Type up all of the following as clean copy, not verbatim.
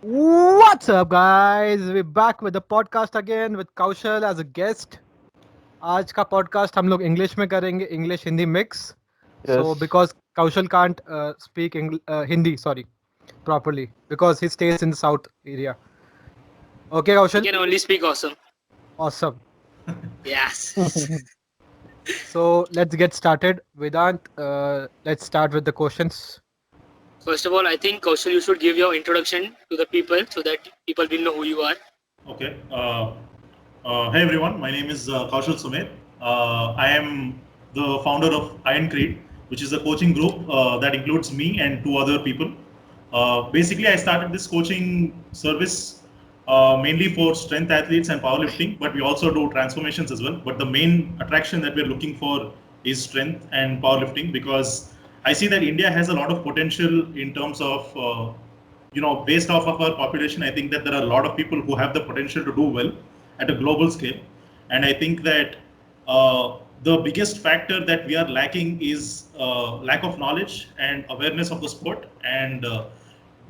What's up, guys? We're back with the podcast again with Kaushal as a guest. आज का podcast हम लोग English में करेंगे, English Hindi mix. So Yes. because Kaushal can't speak Hindi, sorry, properly because he stays in the south area. Okay, You Kaushal. can only speak awesome. Awesome. Yes. So let's get started. Vedant, let's start with the questions. First of all, I think Kaushal, you should give your introduction to the people so that people will know who you are. Okay. Hey everyone, my name is Kaushal Sumedh. I am the founder of Ironcreed, which is a coaching group that includes me and two other people. Basically, I started this coaching service mainly for strength athletes and powerlifting, but we also do transformations as well. But the main attraction that we're looking for is strength and powerlifting because I see that India has a lot of potential in terms of based off of our population, I think that there are a lot of people who have the potential to do well at a global scale. And I think that the biggest factor that we are lacking is lack of knowledge and awareness of the sport. And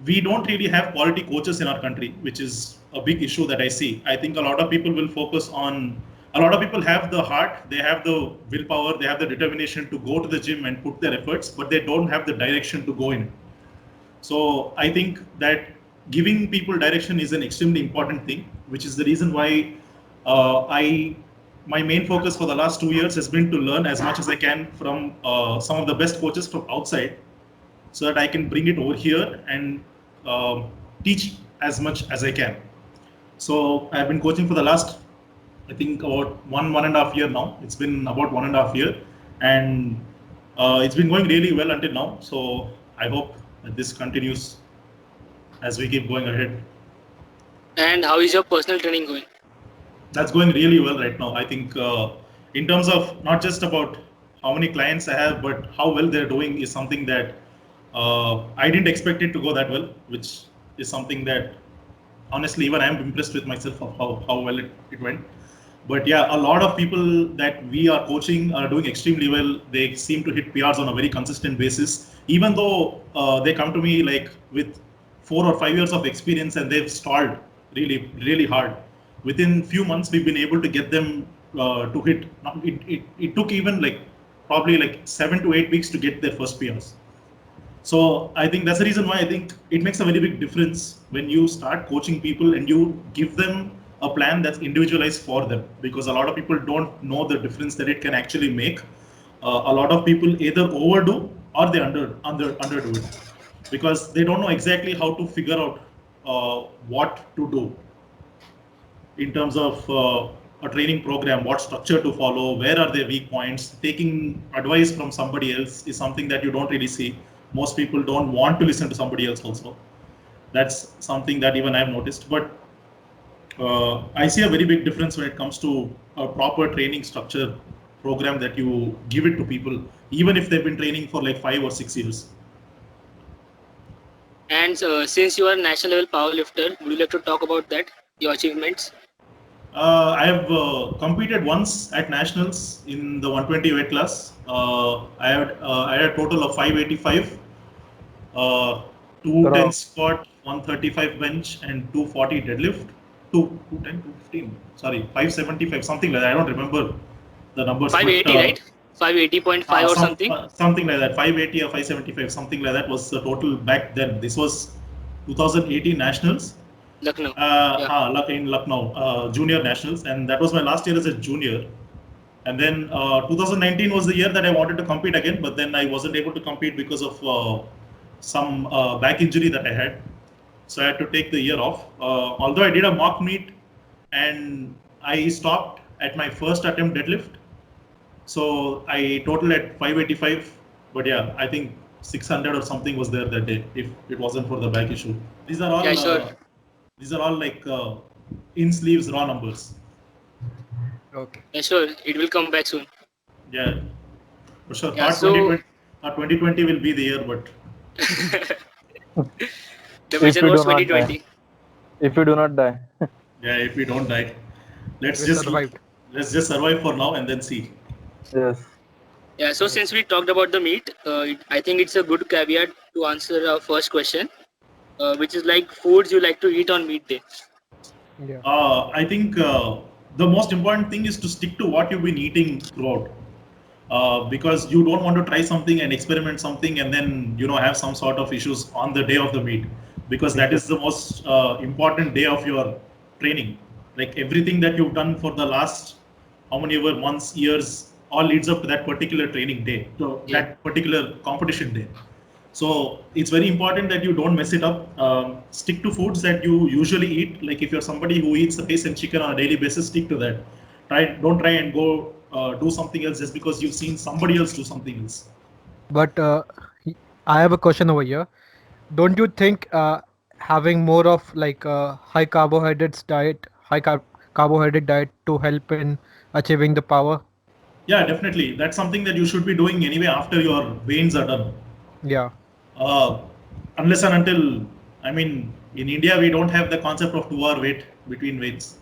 we don't really have quality coaches in our country, which is a big issue that I see. I think a lot of people will focus on, a lot of people have the heart, they have the willpower, they have the determination to go to the gym and put their efforts, but they don't have the direction to go in. So I think that giving people direction is an extremely important thing, which is the reason why my main focus for the last 2 years has been to learn as much as I can from some of the best coaches from outside, so that I can bring it over here and teach as much as I can. So I've been coaching for the last, I think about one and a half year now. It's been about 1.5 years, and it's been going really well until now. So I hope that this continues as we keep going ahead. And how is your personal training going? That's going really well right now. I think in terms of not just about how many clients I have, but how well they're doing is something that I didn't expect it to go that well, which is something that honestly even I'm impressed with myself of how well it went. But yeah, a lot of people that we are coaching are doing extremely well. They seem to hit PRs on a very consistent basis, even though they come to me like with 4 or 5 years of experience and they've stalled really, really hard. Within few months, we've been able to get them to hit. It took even like probably like 7 to 8 weeks to get their first PRs. So I think that's the reason why I think it makes a very big difference when you start coaching people and you give them a plan that's individualized for them, because a lot of people don't know the difference that it can actually make. A lot of people either overdo or they underdo it because they don't know exactly how to figure out what to do in terms of a training program, what structure to follow, where are their weak points. Taking advice from somebody else is something that you don't really see. Most people don't want to listen to somebody else also. That's something that even I've noticed. But I see a very big difference when it comes to a proper training structure program that you give it to people, even if they've been training for like 5 or 6 years. And since you are a national level powerlifter, would you like to talk about that, your achievements? I have competed once at nationals in the 120 weight class. I had a total of 585, 210 squat, 135 bench, and 240 deadlift. 210, 215. Sorry, 575, something like that. I don't remember the numbers. 580, but, right? 580.5 or something? Something like that. 580 or 575, something like that was the total back then. This was 2018 nationals. Lucknow. In Lucknow, junior nationals, and that was my last year as a junior. And then 2019 was the year that I wanted to compete again, but then I wasn't able to compete because of some back injury that I had. So I had to take the year off. Although I did a mock meet and I stopped at my first attempt deadlift. So I totaled at 585, but yeah, I think 600 or something was there that day if it wasn't for the back issue. These are all. Yeah, sure. These are all like in sleeves raw numbers. Okay. Yeah, sure. It will come back soon. Yeah, for sure. Yeah, Thought 2020 will be the year, but the vision we was do not 2020. If you do not die. yeah, if we don't die, let's We just survived. survive for now and then see. Yes. Yeah, so since we talked about the meet, I think it's a good caveat to answer our first question. which is like foods you like to eat on meat day? Yeah. I think the most important thing is to stick to what you've been eating throughout. Because you don't want to try something and experiment something and then have some sort of issues on the day of the meet, because that is the most important day of your training. Like everything that you've done for the last how many ever months, years, all leads up to that particular training day, to Yeah. that particular competition day. So it's very important that you don't mess it up. Stick to foods that you usually eat. Like if you're somebody who eats rice and chicken on a daily basis, stick to that. Don't try and go do something else just because you've seen somebody else do something else. But I have a question over here. Don't you think having more of like high carbohydrates diet, carbohydrate diet to help in achieving the power? Yeah, definitely. That's something that you should be doing anyway after your veins are done. Yeah. Uh, unless and until, I mean, in India we don't have the concept of 2 hour wait between veins.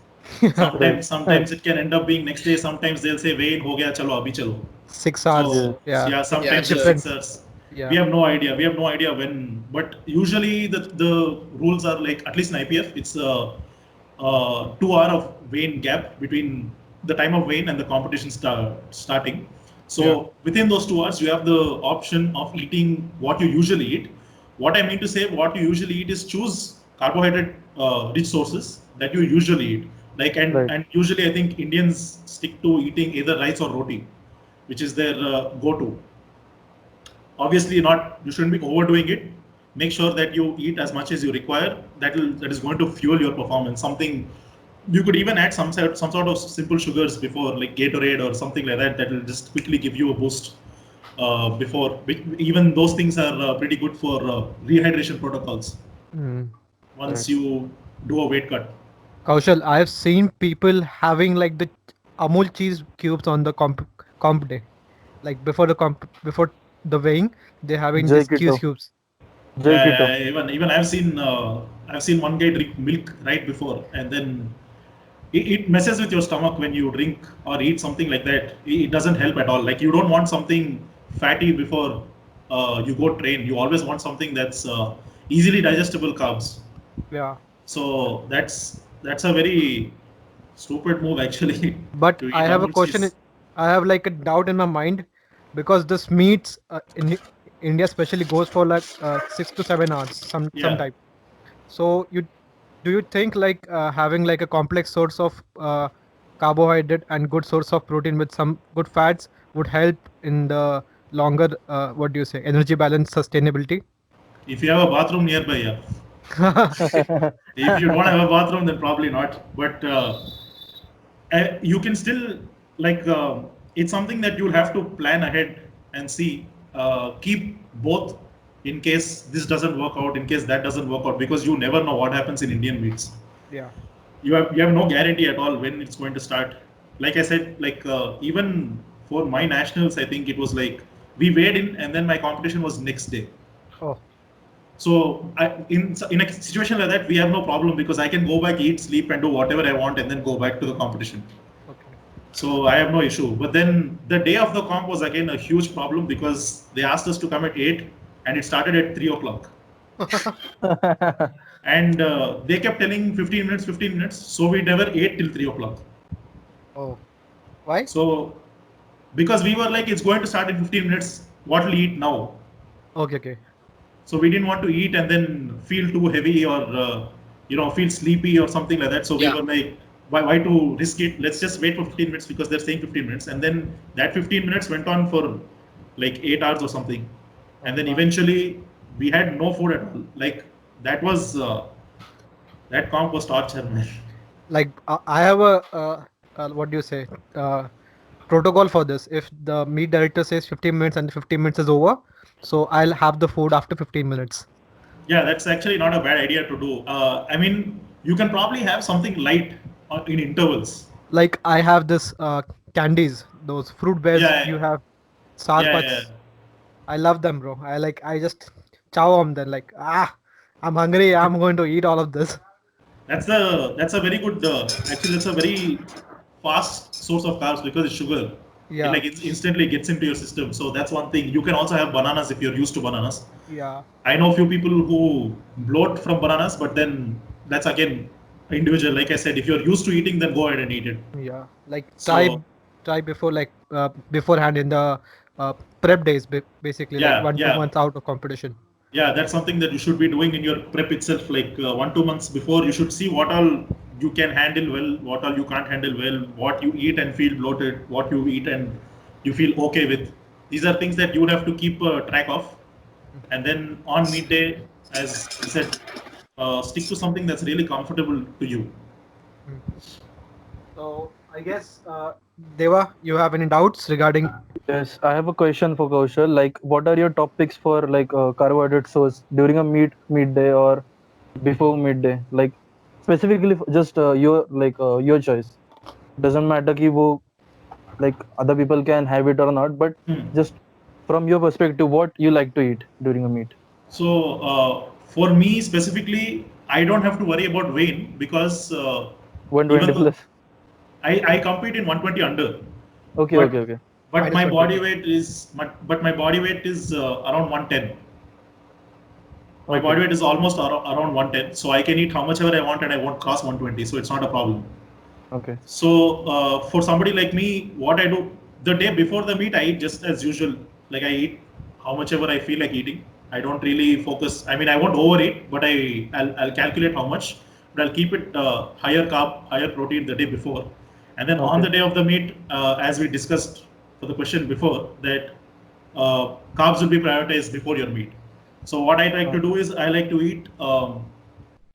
Sometimes it can end up being next day. Sometimes they'll say vein ho gaya, chalo abhi chalo. 6 hours. So Yeah. yeah, sometimes Yeah, it's sure. 6 hours. Yeah. We have no idea. We have no idea when. But usually the rules are like, at least in IPF, it's a 2 hour of vein gap between the time of vein and the competition starting. So Yeah. within those 2 hours, you have the option of eating what you usually eat. What I mean to say, what you usually eat is choose carbohydrate rich sources that you usually eat. Like Right. and usually I think Indians stick to eating either rice or roti, which is their go-to. Obviously, not you shouldn't be overdoing it. Make sure that you eat as much as you require. That is going to fuel your performance. Something you could even add some sort of simple sugars before, like Gatorade or something like that. That will just quickly give you a boost. Before even those things are pretty good for rehydration protocols. Mm. Once you do a weight cut. Kaushal, I've seen people having like the Amul cheese cubes on the comp day, like before the weighing, they're having Jai these cheese Keto. cubes. Jai Keto. Even I've seen one guy drink milk right before, and then it messes with your stomach when you drink or eat something like that. It doesn't help at all. Like you don't want something fatty before you go train. You always want something that's easily digestible carbs. Yeah. So that's a very stupid move actually But to I eat have a Amul question. cheese. I have like a doubt in my mind because this meats in India especially goes for like 6 to 7 hours Yeah. sometime. So you think like having like a complex source of carbohydrate and good source of protein with some good fats would help in the longer what do you say, energy balance sustainability? If you have a bathroom nearby, yeah. If you don't have a bathroom, then probably not. But you can still like it's something that you'll have to plan ahead and see. Keep both in case this doesn't work out, in case that doesn't work out, because you never know what happens in Indian meets. Yeah. You have no guarantee at all when it's going to start. Like I said, like even for my nationals, I think it was like we weighed in and then my competition was next day. Oh. So in a situation like that, we have no problem because I can go back, eat, sleep, and do whatever I want, and then go back to the competition. Okay. So I have no issue. But then the day of the comp was again a huge problem because they asked us to come at 8, and it started at 3 o'clock. And they kept telling 15 minutes, 15 minutes. So we never ate till 3 o'clock. Oh. Why? So because we were like, it's going to start in 15 minutes. What will we eat now? Okay. Okay. So we didn't want to eat and then feel too heavy or feel sleepy or something like that. So we Yeah. were like, why to risk it? Let's just wait for 15 minutes because they're saying 15 minutes. And then that 15 minutes went on for like 8 hours or something. And then eventually we had no food at all. Like that was that comp was torture, man. Like I have a what do you say, protocol for this. If the meet director says 15 minutes and the 15 minutes is over, so I'll have the food after 15 minutes. Yeah, that's actually not a bad idea to do. I mean, you can probably have something light in intervals. Like I have this candies, those fruit bears Yeah, you have, Sar yeah, Puts. yeah. I love them, bro. I just chow on them like I'm hungry, I'm going to eat all of this. That's a very good actually that's a very fast source of carbs because it's sugar. Yeah. It like instantly gets into your system. So that's one thing. You can also have bananas if you're used to bananas. Yeah. I know a few people who bloat from bananas, but then that's again individual. Like I said, if you're used to eating, then go ahead and eat it. Yeah. Like So try before like beforehand in the prep days, basically like yeah, 1-2 months out of competition. yeah, that's something that you should be doing in your prep itself. Like 1-2 months before, you should see what all you can handle well, what all you can't handle well, what you eat and feel bloated, what you eat and you feel okay with. These are things that you would have to keep track of. And then on meet day, as I said, stick to something that's really comfortable to you. So I guess Deva, you have any doubts regarding? Yes, I have a question for Kaushal. Like, what are your top picks for like carbohydrate source during a midday or before midday? Like, specifically just your choice. Doesn't matter कि वो like other people can have it or not, but just from your perspective, what you like to eat during a meet? So for me specifically, I don't have to worry about weight because 120 even though plus. I compete in 120 under. Okay, But, okay. but Minus my 120. body weight is my body weight is around 110. My Okay. body weight is almost around 110, so I can eat how much ever I want and I won't cross 120, so it's not a problem. Okay. So for somebody like me, what I do the day before the meet, I eat just as usual. Like I eat how much ever I feel like eating. I don't really focus. I mean, I won't overeat, but I'll calculate how much, but I'll keep it higher carb, higher protein the day before, and then on Okay. the day of the meet, as we discussed for the question before, that carbs will be prioritized before your meet. So what I like to do is I like to eat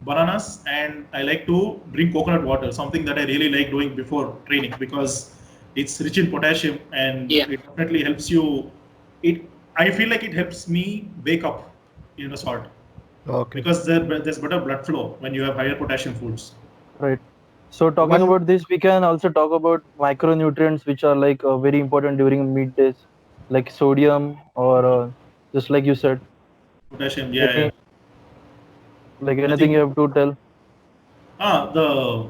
bananas and I like to drink coconut water, something that I really like doing before training because it's rich in potassium and it definitely helps you. I feel like it helps me wake up in a sort. Okay. Because there's better blood flow when you have higher potassium foods. Right. So talking about this, we can also talk about micronutrients, which are like very important during middays, like sodium or just like you said. Potassium, Like anything you have to tell?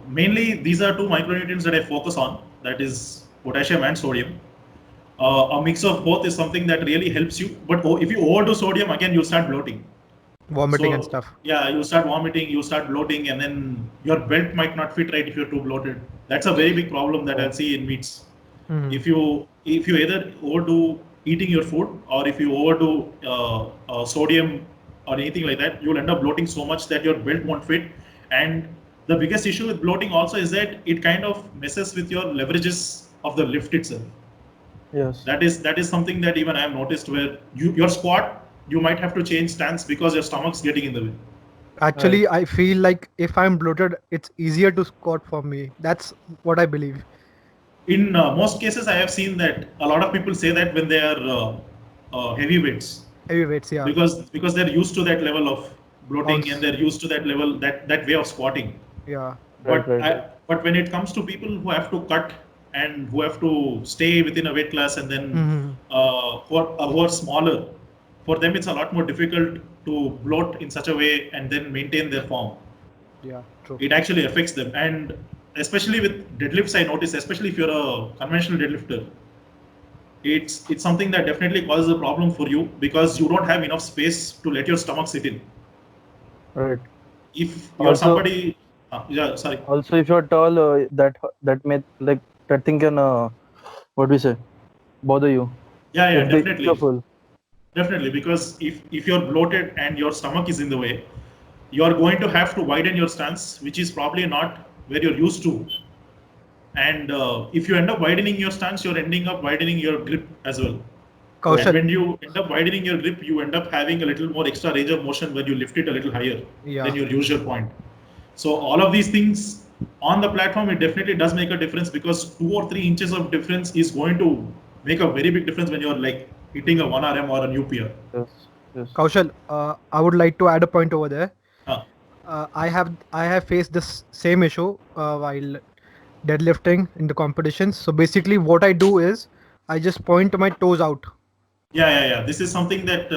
Mainly these are two micronutrients that I focus on. That is potassium and sodium. A mix of both is something that really helps you. But if you overdo sodium, again you start bloating. Vomiting and stuff. Yeah, you start vomiting, you start bloating, and then your belt might not fit right if you're too bloated. That's a very big problem that I'll see in meets. If you either overdo eating your food or if you overdo sodium or anything like that, you'll end up bloating so much that your belt won't fit. And the biggest issue with bloating also is that it kind of messes with your leverages of the lift itself. Yes. That is something that even I have noticed where your squat, you might have to change stance because your stomach's getting in the way. Actually, I feel like if I'm bloated, it's easier to squat for me. That's what I believe. In most cases, I have seen that a lot of people say that when they are heavyweights. Heavyweights, yeah. Because they're used to that level of bloating Also, and they're used to that level that way of squatting. yeah. But when it comes to people who have to cut and who have to stay within a weight class and then who are smaller, for them it's a lot more difficult to bloat in such a way and then maintain their form. Yeah, true. It actually affects them, and especially with deadlifts, I notice, especially if you're a conventional deadlifter, it's something that definitely causes a problem for you because you don't have enough space to let your stomach sit in. Right. If you're somebody, sorry. Also, if you're tall, that may like that thing can what we say bother you. Yeah, If definitely. you're full. Definitely, because if you're bloated and your stomach is in the way, you're going to have to widen your stance, which is probably not where you're used to. And if you end up widening your stance, you're ending up widening your grip as well. Kaushal. And when you end up widening your grip, you end up having a little more extra range of motion when you lift it a little higher than your usual point. So all of these things on the platform, it definitely does make a difference because 2 or 3 inches of difference is going to make a very big difference when you're like hitting a 1RM or a new PR. Yes. Kaushal, I would like to add a point over there. I have faced this same issue while deadlifting in the competitions. So basically, what I do is I just point my toes out. Yeah. This is something that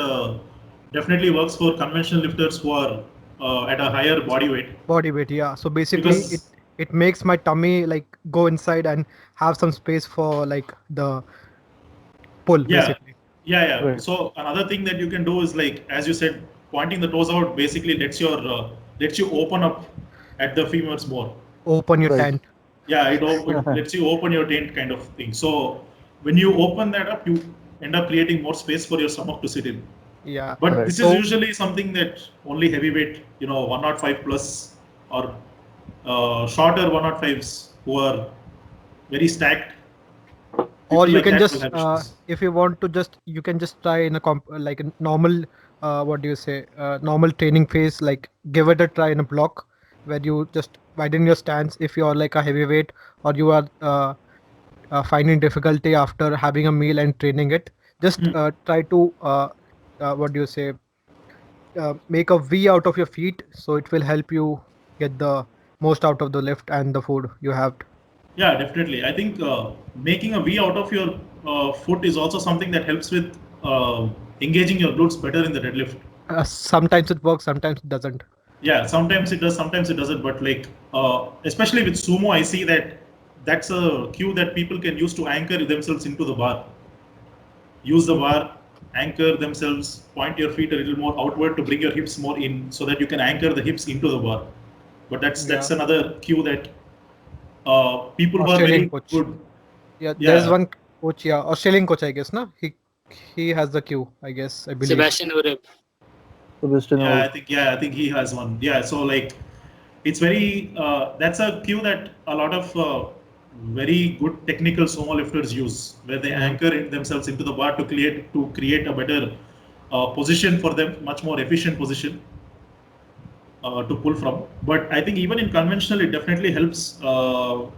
definitely works for conventional lifters who are at a higher body weight. Body weight, yeah. So basically, it makes my tummy like go inside and have some space for like the pull Yeah, basically. yeah. Right. So another thing that you can do is like, as you said, pointing the toes out basically lets you open up at the femurs more. Open your Right. tent. Yeah, it lets you open your tent kind of thing. So when you open that up, you end up creating more space for your stomach to sit in. Yeah. But Right. this is So usually something that only heavyweight, 105 plus or shorter 105s who are very stacked, or people you like can that will just have issues. if you want to just you can just try in a like a normal what do you say normal training phase, like give it a try in a block where you just widen your stance if you are like a heavyweight or you are finding difficulty after having a meal and training it. Just Hmm. try to what do you say make a V out of your feet, so it will help you get the most out of the lift and the food you have. Yeah, definitely. I think making a V out of your foot is also something that helps with engaging your glutes better in the deadlift. Sometimes it works, sometimes it doesn't. Yeah, sometimes it does, sometimes it doesn't. But like, especially with sumo, I see that that's a cue that people can use to anchor themselves into the bar. Use the bar, anchor themselves, point your feet a little more outward to bring your hips more in, so that you can anchor the hips into the bar. But that's Yeah. another cue that people who are Australian very coach. good. Yeah, there's Yeah, one coach. Yeah, Australian coach, I guess. No, he has the cue. I guess, I believe. Sebastian Oreb. Sebastian yeah, Wolf. I think he has one. Yeah, so like, it's very that's a cue that a lot of very good technical sumo lifters use, where they Mhm. anchor themselves into the bar to create a better position for them, much more efficient position to pull from. But I think even in conventional, it definitely helps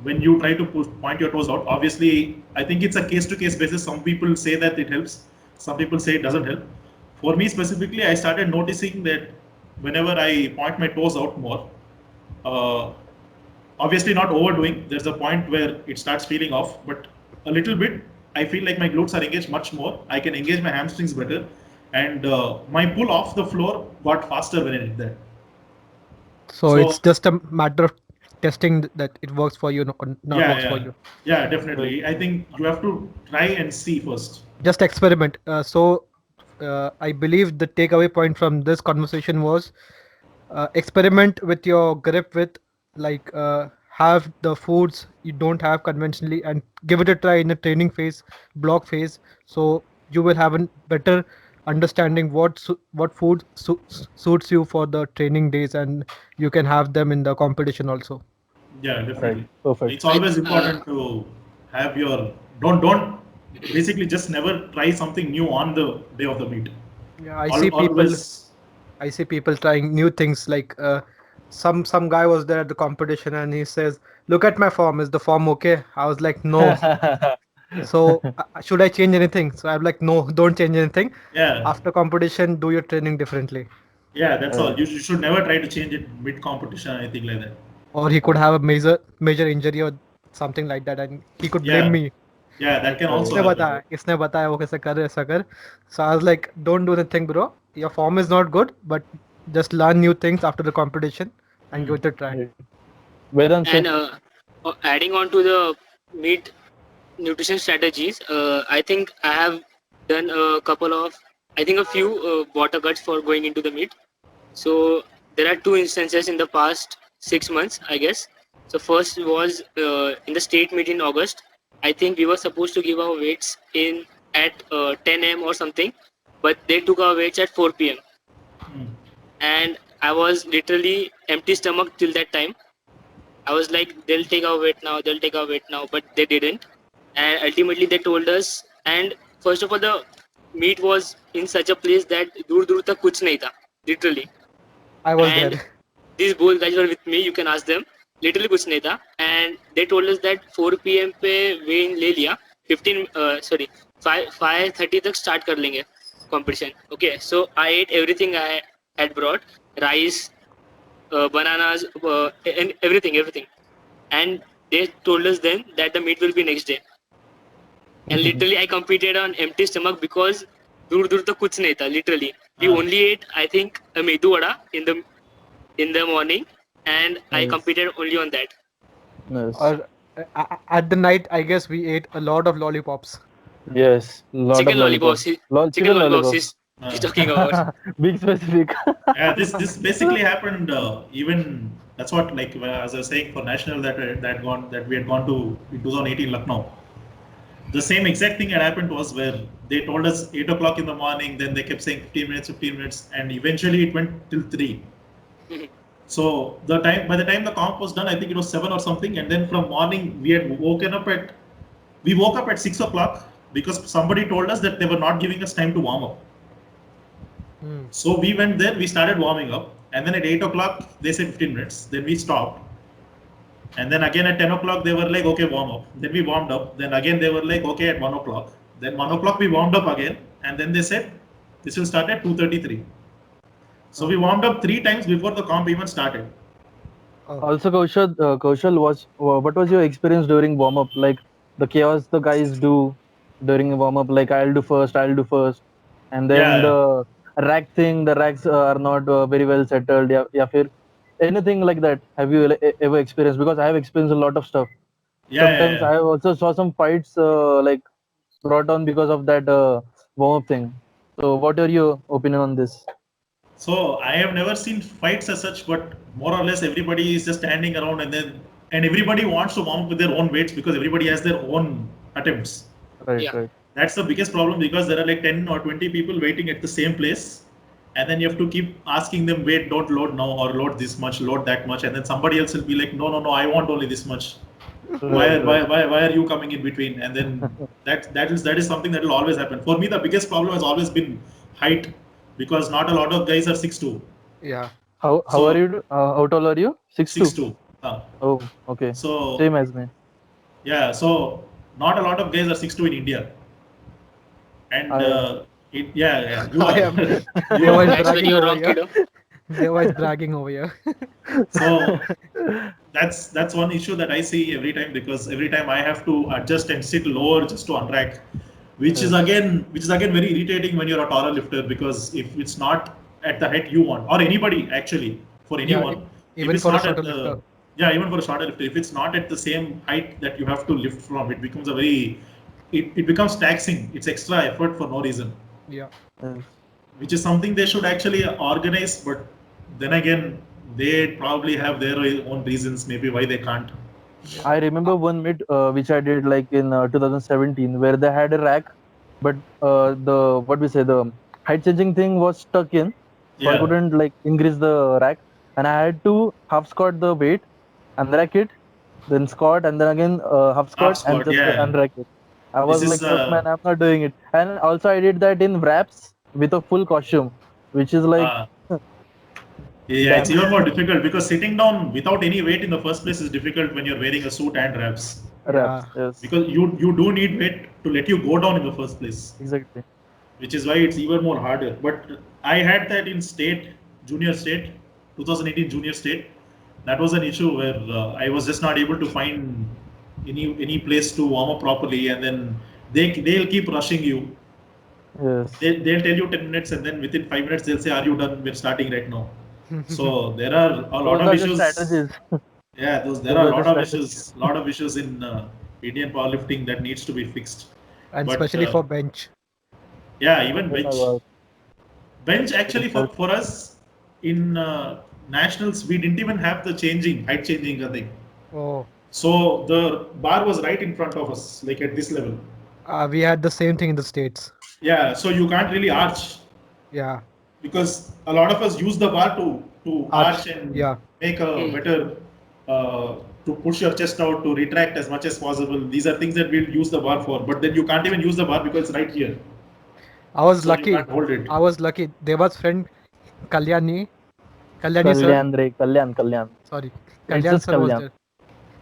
when you try to point your toes out. Obviously, I think it's a case-to-case basis. Some people say that it helps, some people say it doesn't help. For me specifically, I started noticing that whenever I point my toes out more, uh, obviously not overdoing. There's a point where it starts feeling off, but a little bit. I feel like my glutes are engaged much more. I can engage my hamstrings better, and my pull off the floor got faster when I did that. So So it's just a matter of testing that it works for you or not yeah, works for yeah, you. yeah, Right. definitely. I think you have to try and see first. Just experiment. I believe the takeaway point from this conversation was experiment with your grip with like have the foods you don't have conventionally and give it a try in a training phase, block phase, so you will have a better understanding what food suits you for the training days, and you can have them in the competition also. Yeah, Right. definitely. Perfect. It's I always important to have your don't basically just never try something new on the day of the meet. Yeah, Always. I see people trying new things like some guy was there at the competition and he says, "Look at my form. Is the form okay?" I was like, "No." So should I change anything? So I'm like, "No, don't change anything. Yeah, After competition, do your training differently." yeah, that's all. Right. You should never try to change it mid competition or anything like that. Or he could Right. have a major injury or something like that, and he could blame Yeah, me. yeah, that can Right. also happen. इसने बताया वो कैसे कर ऐसा कर. So I was like, don't do anything, bro. Your form is not good, but just learn new things after the competition and Hmm. give it a try. Right. Vedant, and sir. adding on to the meat nutrition strategies, I think I have done a few water cuts for going into the meet. So there are two instances in the past 6 months, I guess. So first was in the state meet in August. I think we were supposed to give our weights in at 10 a.m. or something, but they took our weights at 4 p.m. Hmm. and I was literally empty stomach till that time. I was like, they'll take our weight now, but they didn't. And ultimately, they told us. And first of all, the meat was in such a place that dur dur tak kuch nahi tha, literally. I was And there. these both guys were with me. You can ask them. Literally कुछ नहीं था. And they told us that 4 p.m. पे weigh ले लिया. 5:30 तक start कर लेंगे competition. Okay, so I ate everything I had brought, rice, bananas, and everything. And they told us then that the meet will be next day. And literally I competed on empty stomach because दूर दूर तक कुछ नहीं था. Literally, we Ah, only ate, I think, a medu vada in the morning, and I Nice. competed only on that. Yes. Or at the night, I guess we ate a lot of lollipops. Yes. Lot of Chicken lollipops. lollipops. Chicken Chicken lollipops lollipops. he's Uh, talking about. Big specific. yeah, this basically happened. Even that's what, like, as I was saying, for national that we had gone to in 2018 Lucknow. The same exact thing had happened to us, where they told us 8 o'clock in the morning. Then they kept saying 15 minutes, 15 minutes, and eventually it went till 3. So by the time the comp was done, I think it was 7 or something. And then from morning we woke up at 6 o'clock because somebody told us that they were not giving us time to warm up. So we went there, we started warming up, and then at 8 o'clock they said 15 minutes. Then we stopped, and then again at 10 o'clock they were like, okay, warm up. Then we warmed up. Then again they were like, okay, at 1 o'clock. Then 1 o'clock we warmed up again, and then they said this will start at 2:33. So we warmed up 3 times before the comp even started. Also, Kaushal, what was your experience during warm up? Like the chaos the guys do during a warm up. Like I'll do first, and then Yeah. the rack thing. The racks are not very well settled. Yeah, anything like that. Have you ever experienced? Because I have experienced a lot of stuff. Sometimes Yeah. I have also saw some fights like brought on because of that warm up thing. So, what are your opinion on this? So I have never seen fights as such, but more or less everybody is just standing around, and everybody wants to warm up with their own weights because everybody has their own attempts. Right, Yeah. right. That's the biggest problem, because there are like 10 or 20 people waiting at the same place, and then you have to keep asking them, wait, don't load now, or load this much, load that much, and then somebody else will be like, no, I want only this much. Right, right. Why are you coming in between? And then that is something that will always happen. For me, the biggest problem has always been height, because not a lot of guys are 6'2". Yeah. How So are you? How tall are you? 6'2". 6'2". Oh, okay. So Same as me. yeah, so not a lot of guys are 6'2" in India, and I am. you I are. am. You They were are. That's where bragging you're over wrong, here. kiddo. They were bragging over here. So that's one issue that I see every time, because every time I have to adjust and sit lower just to unrack, which is again very irritating when you're a taller lifter, because if it's not at the height you want, or anybody actually, for Yeah, anyone, if even it's for a not at shorter the lifter. even for a shorter lifter, if it's not at the same height that you have to lift from, it becomes it becomes taxing. It's extra effort for no reason, Yeah. Yes. which is something they should actually organize. But then again, they probably have their own reasons, maybe why they can't. I remember one meet which I did like in 2017 where they had a rack, but the what we say the height changing thing was stuck in, so I Yeah, couldn't like increase the rack, and I had to half squat the weight, unrack it, then squat, and then again half half squat and squat. just Yeah, unrack it. I this was is like, fuck man, I'm not doing it. And also I did that in wraps with a full costume, which is like uh, yeah, it's damn even more difficult, because sitting down without any weight in the first place is difficult when you're wearing a suit and wraps, wraps. Yeah. Yes, because you do need weight to let you go down in the first place, exactly. which is why it's even more harder. But I had that in junior state, 2018 junior state. That was an issue where I was just not able to find any place to warm up properly, and then they'll keep rushing you. Yes. They'll tell you 10 minutes, and then within 5 minutes they'll say, are you done? We're starting right now. So there are a lot Those of are the issues. strategies. Yeah, there Those are are a the lot of strategies. issues, in Indian powerlifting that needs to be fixed. And But especially for bench. yeah, even Oh my bench. God. Bench actually, for us in nationals, we didn't even have the height changing thing. Oh, So the bar was right in front of us, like at this level. we had the same thing in the States. Yeah, so you can't really arch, Yeah. because a lot of us use the bar to arch and Yeah. make a Hmm. better to push your chest out, to retract as much as possible. These are things that we'll use the bar for, but then you can't even use the bar because it's right here, I was so you lucky. can't hold it. I was lucky. There was friend Kalyani. Kalyani sir. Kalyan, Re, Kalyan. Sorry. It's Kalyan just sir was Kalyan. there.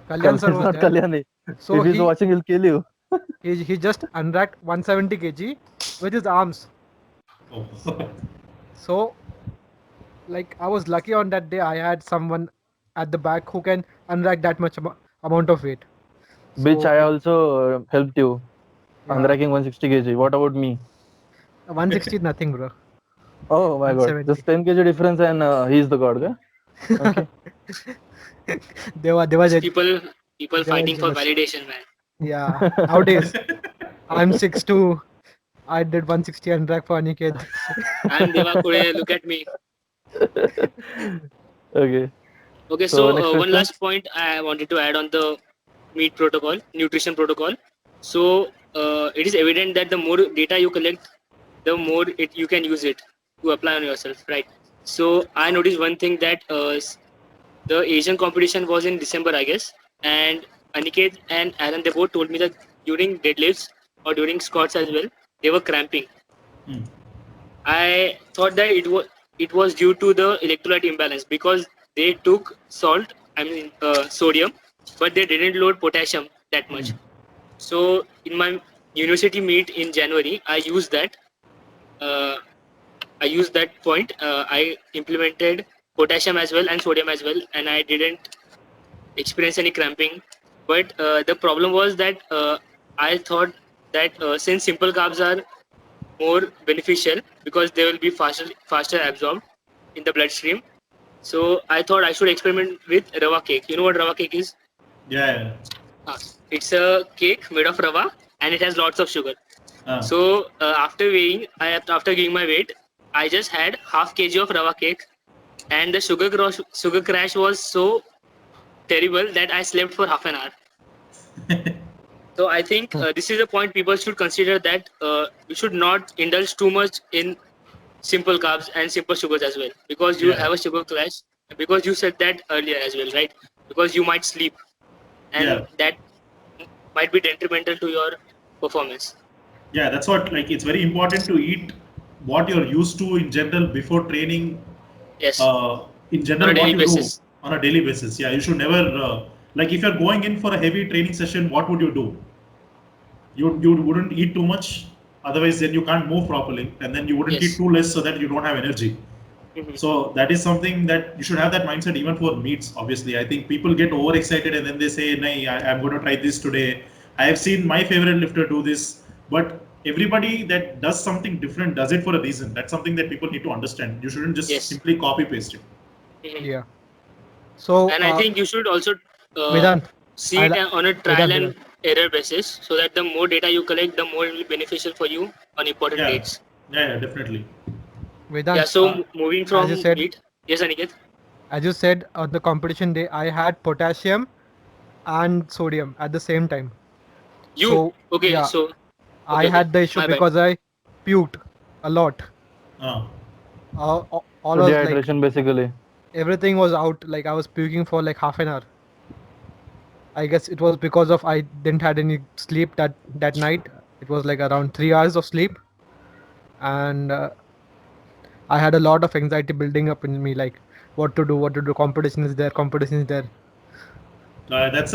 Kalyan sir It's was not there. Kalyani. So If he's watching, he'll kill you. he just unracked 170 kg with his arms. Oh. So like I was lucky on that day. I had someone at the back who can unrack that much amount of weight. Which So I also helped you. yeah, Unracking 160 kg. What about me? 160 is nothing, bro. Oh my God. 170. Just 10 kg difference and he's the god. Okay? Okay. There was So people People Jealous, fighting for jealous. validation, man. Yeah. Nowadays, I'm 6'2". I did 160 and drag for Aniket. And Deva Kure, look at me. Okay. Okay, So so next one question. last point I wanted to add on the meat protocol, nutrition protocol. So it is evident that the more data you collect, the more you can use it to apply on yourself, right? So I noticed one thing that the Asian competition was in December, I guess, and Aniket and Aaron, they both told me that during deadlifts or during squats as well, they were cramping. Hmm. I thought that it was due to the electrolyte imbalance because they took salt, sodium, but they didn't load potassium that much. So in my university meet in January, I used that. Uh, I used that point. I implemented potassium as well and sodium as well, and I didn't experience any cramping. But the problem was that I thought that since simple carbs are more beneficial because they will be faster absorbed in the bloodstream. So I thought I should experiment with rava cake. You know what rava cake is? Yeah. It's a cake made of rava and it has lots of sugar. Ah. So after weighing, after giving my weight, I just had half kg of rava cake, and the sugar crash was so terrible that I slept for half an hour. So I think this is a point people should consider, that you should not indulge too much in simple carbs and simple sugars as well, because you Yeah. have a sugar clash, because you said that earlier as well, right? Because you might sleep, and Yeah. that might be detrimental to your performance. Yeah, that's what, like, it's very important to eat what you're used to in general before training. Yes, In on a general, what daily you do basis. on a daily basis. Yeah, you should never, like, if you're going in for a heavy training session, what would you do? You wouldn't eat too much, otherwise then you can't move properly, and then you wouldn't eat Yes. too less so that you don't have energy. Mhm. So that is something that you should have that mindset even for meats. Obviously, I think people get overexcited and then they say, "Nay, I'm going to try this today." I have seen my favorite lifter do this, but everybody that does something different does it for a reason. That's something that people need to understand. You shouldn't just Yes. simply copy paste it. Mhm. Yeah. So, And I think you should also uh, Vedant, see it on a trial Vedant. and error basis, so that the more data you collect, the more it will be beneficial for you on important Yeah, dates. yeah, definitely. Yeah. Vedant, So moving as you from said, meat, yes, Aniket. on the competition day, I had potassium and sodium at the same time. You So okay? yeah, So I okay, had the issue my bad. because I puked a lot. Uh, All So was like dehydration basically. everything was out. Like I was puking for like half an hour. I guess it was because of I didn't had any sleep that night. It was like around 3 hours of sleep, and I had a lot of anxiety building up in me. Like what to do, what to do. Competition is there, competition is there. that's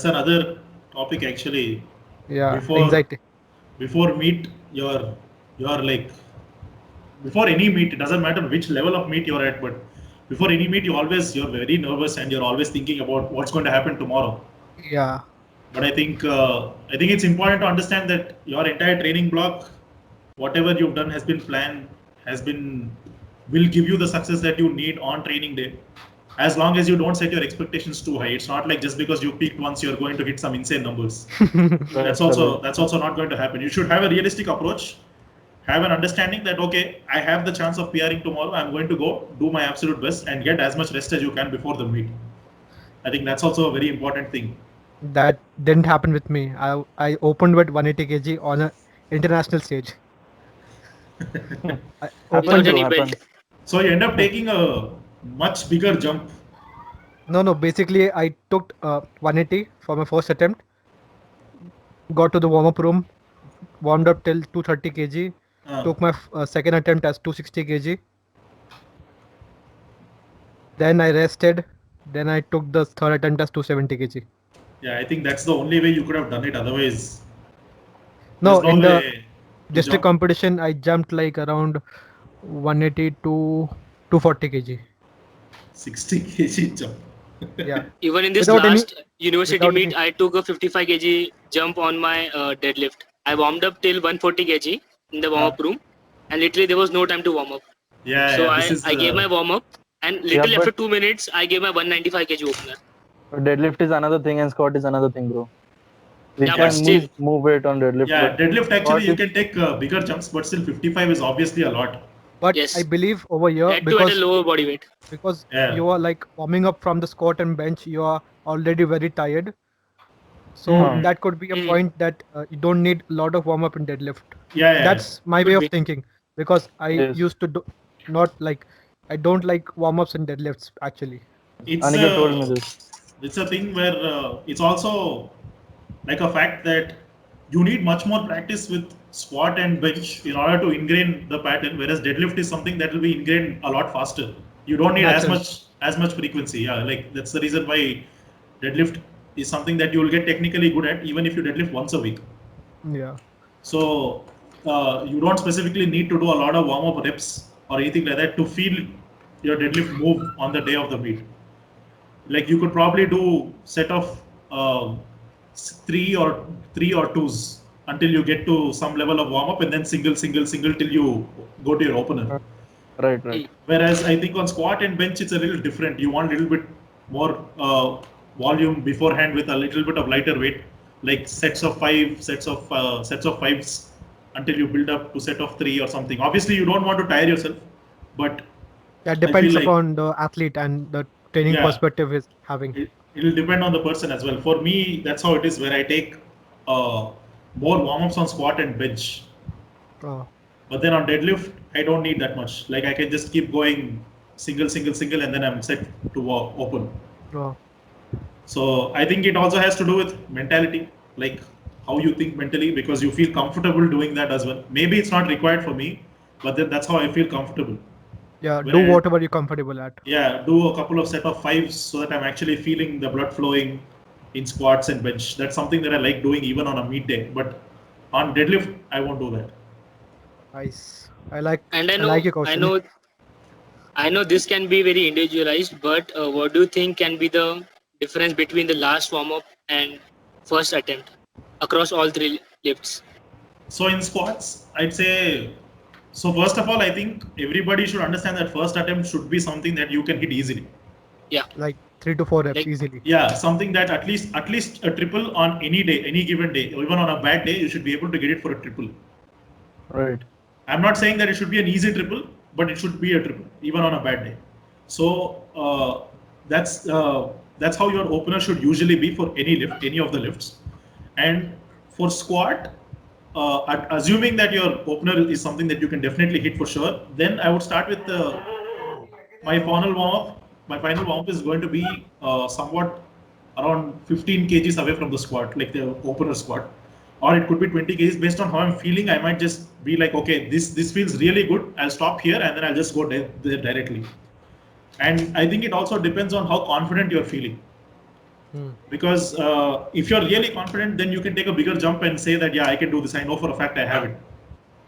another topic actually. Yeah, Before anxiety. before meet, you're like, before any meet, it doesn't matter which level of meet you're at, but before any meet, you're very nervous and you're always thinking about what's going to happen tomorrow. Yeah, But I think it's important to understand that your entire training block, whatever you've done, has been planned, has been will give you the success that you need on training day. As long as you don't set your expectations too high, it's not like just because you peaked once you're going to hit some insane numbers. That's Correct, also correct. that's also not going to happen. You should have a realistic approach, have an understanding that okay, I have the chance of PRing tomorrow. I'm going to go do my absolute best and get as much rest as you can before the meet. I think that's also a very important thing. that didn't happen with me. I opened with 180 kg on a international stage. I Happens Without opened bro, any with belt. happens. So you end up taking a much bigger jump. no. Basically, I took 180 for my first attempt. Got to the warm up room, warmed up till 230 kg. Uh, Took my second attempt as 260 kg. Then I rested. Then I took the third attempt as 270 kg. yeah, I think that's the only way you could have done it. Otherwise, No, there's no in the way to district jump competition, I jumped like around 180 to 240 kg. 60 kg jump. Yeah, Even in this without any, last university without meet, any. I took a 55 kg jump on my deadlift. I warmed up till 140 kg in the warm Uh, up room, and literally there was no time to warm up. yeah, So yeah. This I is I gave my warm up, and Yeah, literally after but 2 minutes, I gave my 195 kg opener. Deadlift is another thing and squat is another thing, bro. We Yeah, can but still, move weight on deadlift, Yeah, but deadlift actually squat you is can take bigger jumps, but still 55 is obviously a lot. But I yes, believe over here, that too at a lower body weight. because Yeah. you are like warming up from the squat and bench, you are already very tired. So huh. Mhm. that could be a Mm, point that you don't need a lot of warm up in deadlift. Yeah, yeah. That's my way could of be. thinking, because I Yes. used to do not like, I don't like warm ups in deadlifts actually. It's Aniket told me a this. it's a thing where it's also like a fact that you need much more practice with squat and bench in order to ingrain the pattern, whereas deadlift is something that will be ingrained a lot faster. You don't need Naturally. as much frequency. Yeah, like that's the reason why deadlift is something that you will get technically good at even if you deadlift once a week. Yeah. So you don't specifically need to do a lot of warm up reps or anything like that to feel your deadlift move on the day of the meet. Like you could probably do set of three or three or twos until you get to some level of warm up, and then single till you go to your opener. Right, right. Mm, Whereas I think on squat and bench it's a little different. You want a little bit more volume beforehand with a little bit of lighter weight, like sets of five, sets of fives until you build up to set of three or something. Obviously, you don't want to tire yourself, but That I feel depends like upon the athlete and the training yeah, perspective is having. it'll depend on the person as well. For me, that's how it is. Where I take uh, more warm ups on squat and bench, Uh, but then on deadlift, I don't need that much. Like I can just keep going single, and then I'm set to open. uh, So I think it also has to do with mentality, like how you think mentally, because you feel comfortable doing that as well. Maybe it's not required for me, but then that's how I feel comfortable. yeah, When do I whatever you're comfortable at. yeah do a couple of set of fives so that I'm actually feeling the blood flowing in squats and bench. That's something that I like doing even on a meet day. But on deadlift, I won't do that. Nice. and I like you, Kaushal. I know this can be very individualized, but what do you think can be the difference between the last warm up and first attempt across all three lifts? So in squats, I'd say, so first of all, I think everybody should understand that first attempt should be something that you can hit easily. Yeah, Like 3 to 4 reps like easily. Yeah, something that at least a triple on any day, any given day, or even on a bad day, you should be able to get it for a triple. Right. I'm not saying that it should be an easy triple, but it should be a triple, even on a bad day. So that's how your opener should usually be for any lift, any of the lifts. And for squat, assuming that your opener is something that you can definitely hit for sure, then I would start with my final warm up. My final warm up is going to be somewhat around 15 kgs away from the squat, like the opener squat, or it could be 20 kgs. Based on how I'm feeling, I might just be like, okay, this feels really good. I'll stop here and then I'll just go there directly. And I think it also depends on how confident you're feeling. Hmm. Because if you're really confident, then you can take a bigger jump and say that, yeah, I can do this. I know for a fact I have it.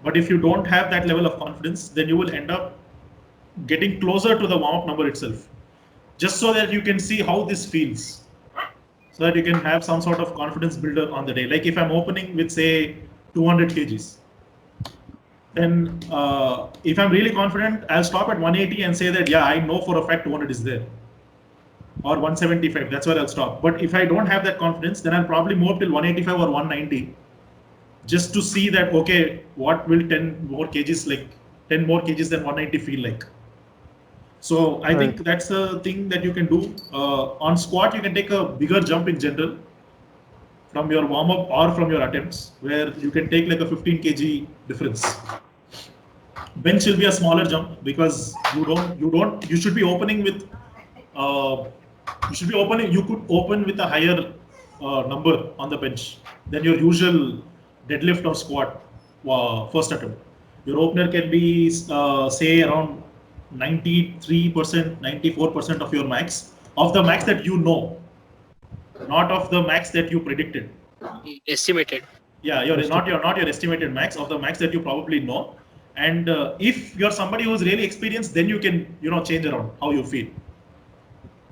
But if you don't have that level of confidence, then you will end up getting closer to the warm-up number itself, just so that you can see how this feels, so that you can have some sort of confidence builder on the day. Like if I'm opening with say 200 kgs, then if I'm really confident, I'll stop at 180 and say that, yeah, I know for a fact 200 is there, or 175. That's where I'll stop. But if I don't have that confidence, then I'll probably move till 185 or 190, just to see that, okay, what will 10 more kgs, like 10 more kgs than 190 feel like. So I Right. think that's the thing that you can do. On squat, you can take a bigger jump in general from your warm up or from your attempts, where you can take like a 15 kg difference. Bench will be a smaller jump because you should be opening with uh, you could open with a higher number on the bench than your usual deadlift or squat first attempt. Your opener can be say around 93%, 94% of your max, of the max that you know, not of the max that you predicted. estimated. Yeah, not your estimated max, of the max that you probably know. And if you're somebody who's really experienced, then you can change around how you feel.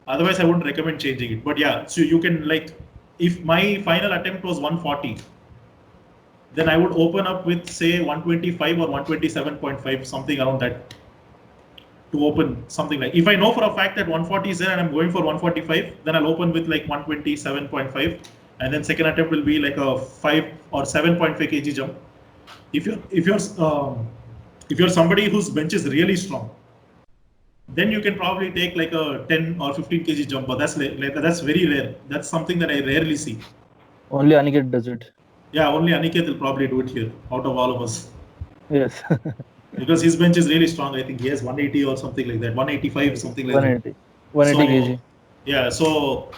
Otherwise, I wouldn't recommend changing it. But yeah, so you can, like, if my final attempt was 140, then I would open up with say 125 or 127.5, something around that. to open something like, if I know for a fact that 140 is there and I'm going for 145, then I'll open with like 127.5, and then second attempt will be like a 5 or 7.5 kg jump. If you're somebody whose bench is really strong, then you can probably take like a 10 or 15 kg jump, but that's that's very rare. That's something that I rarely see. Only Aniket does it. Yeah, only Aniket will probably do it here out of all of us. Yes. Because his bench is really strong. I think he has 180 or something like that, 185, something like 180. that. 180 kg. Yeah, so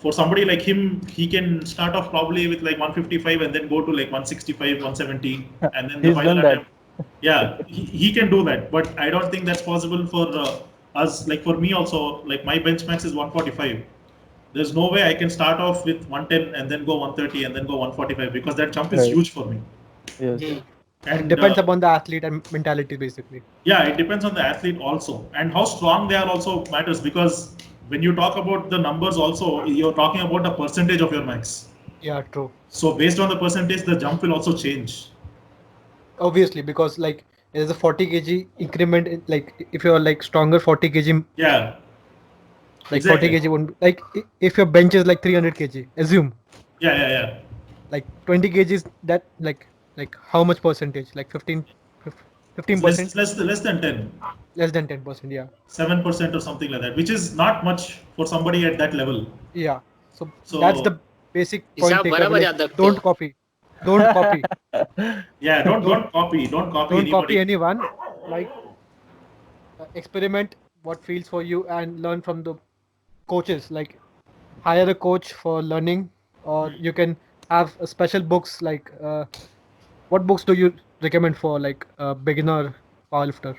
for somebody like him, he can start off probably with like 155 and then go to like 165, 170, and then the He's final done that. attempt. Yeah, he can do that, but I don't think that's possible for us. Like for me also, like my bench max is 145. There's no way I can start off with 110 and then go 130 and then go 145, because that jump is Right. huge for me. Yes. Hmm. It And depends upon the athlete and mentality, basically. yeah, it depends on the athlete also, and how strong they are also matters, because when you talk about the numbers also, you're talking about a percentage of your max. Yeah, true. So based on the percentage, the jump will also change. Obviously, because like there's a 40 kg increment. Like if you're like stronger 40 kg, Yeah, like exactly. 40 kg won't be, like if your bench is like 300 kg, assume Yeah. like 20 kg is that like how much percentage? Like 15 It's 15%, less than 10, less than 10%. Yeah, 7% or something like that, which is not much for somebody at that level. yeah. So that's So the basic हिसाब point takeaway. बराबर Like याद रखते don't हो copy, don't copy, yeah, don't don't copy don't copy anybody. anyone. Like experiment what feels for you and learn from the coaches. Like hire a coach for learning, or you can have special books. Like what books do you recommend for like a beginner powerlifter?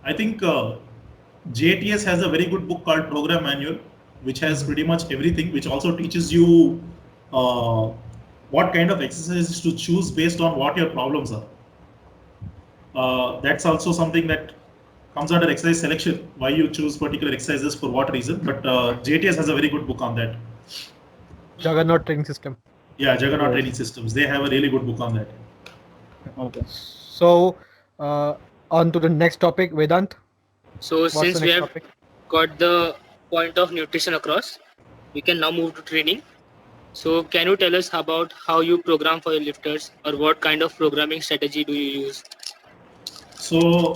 I think JTS has a very good book called Program Manual, which has pretty much everything, which also teaches you uh, what kind of exercises to choose based on what your problems are. That's also something that comes under exercise selection, why you choose particular exercises for what reason. But JTS has a very good book on that. Juggernaut training system. Yeah, Juggernaut Yes. Training Systems. They have a really good book on that. Okay. So on to the next topic, Vedant. so What's the since we next have topic? got the point of nutrition across, we can now move to training. So can you tell us about how you program for your lifters, or what kind of programming strategy do you use? So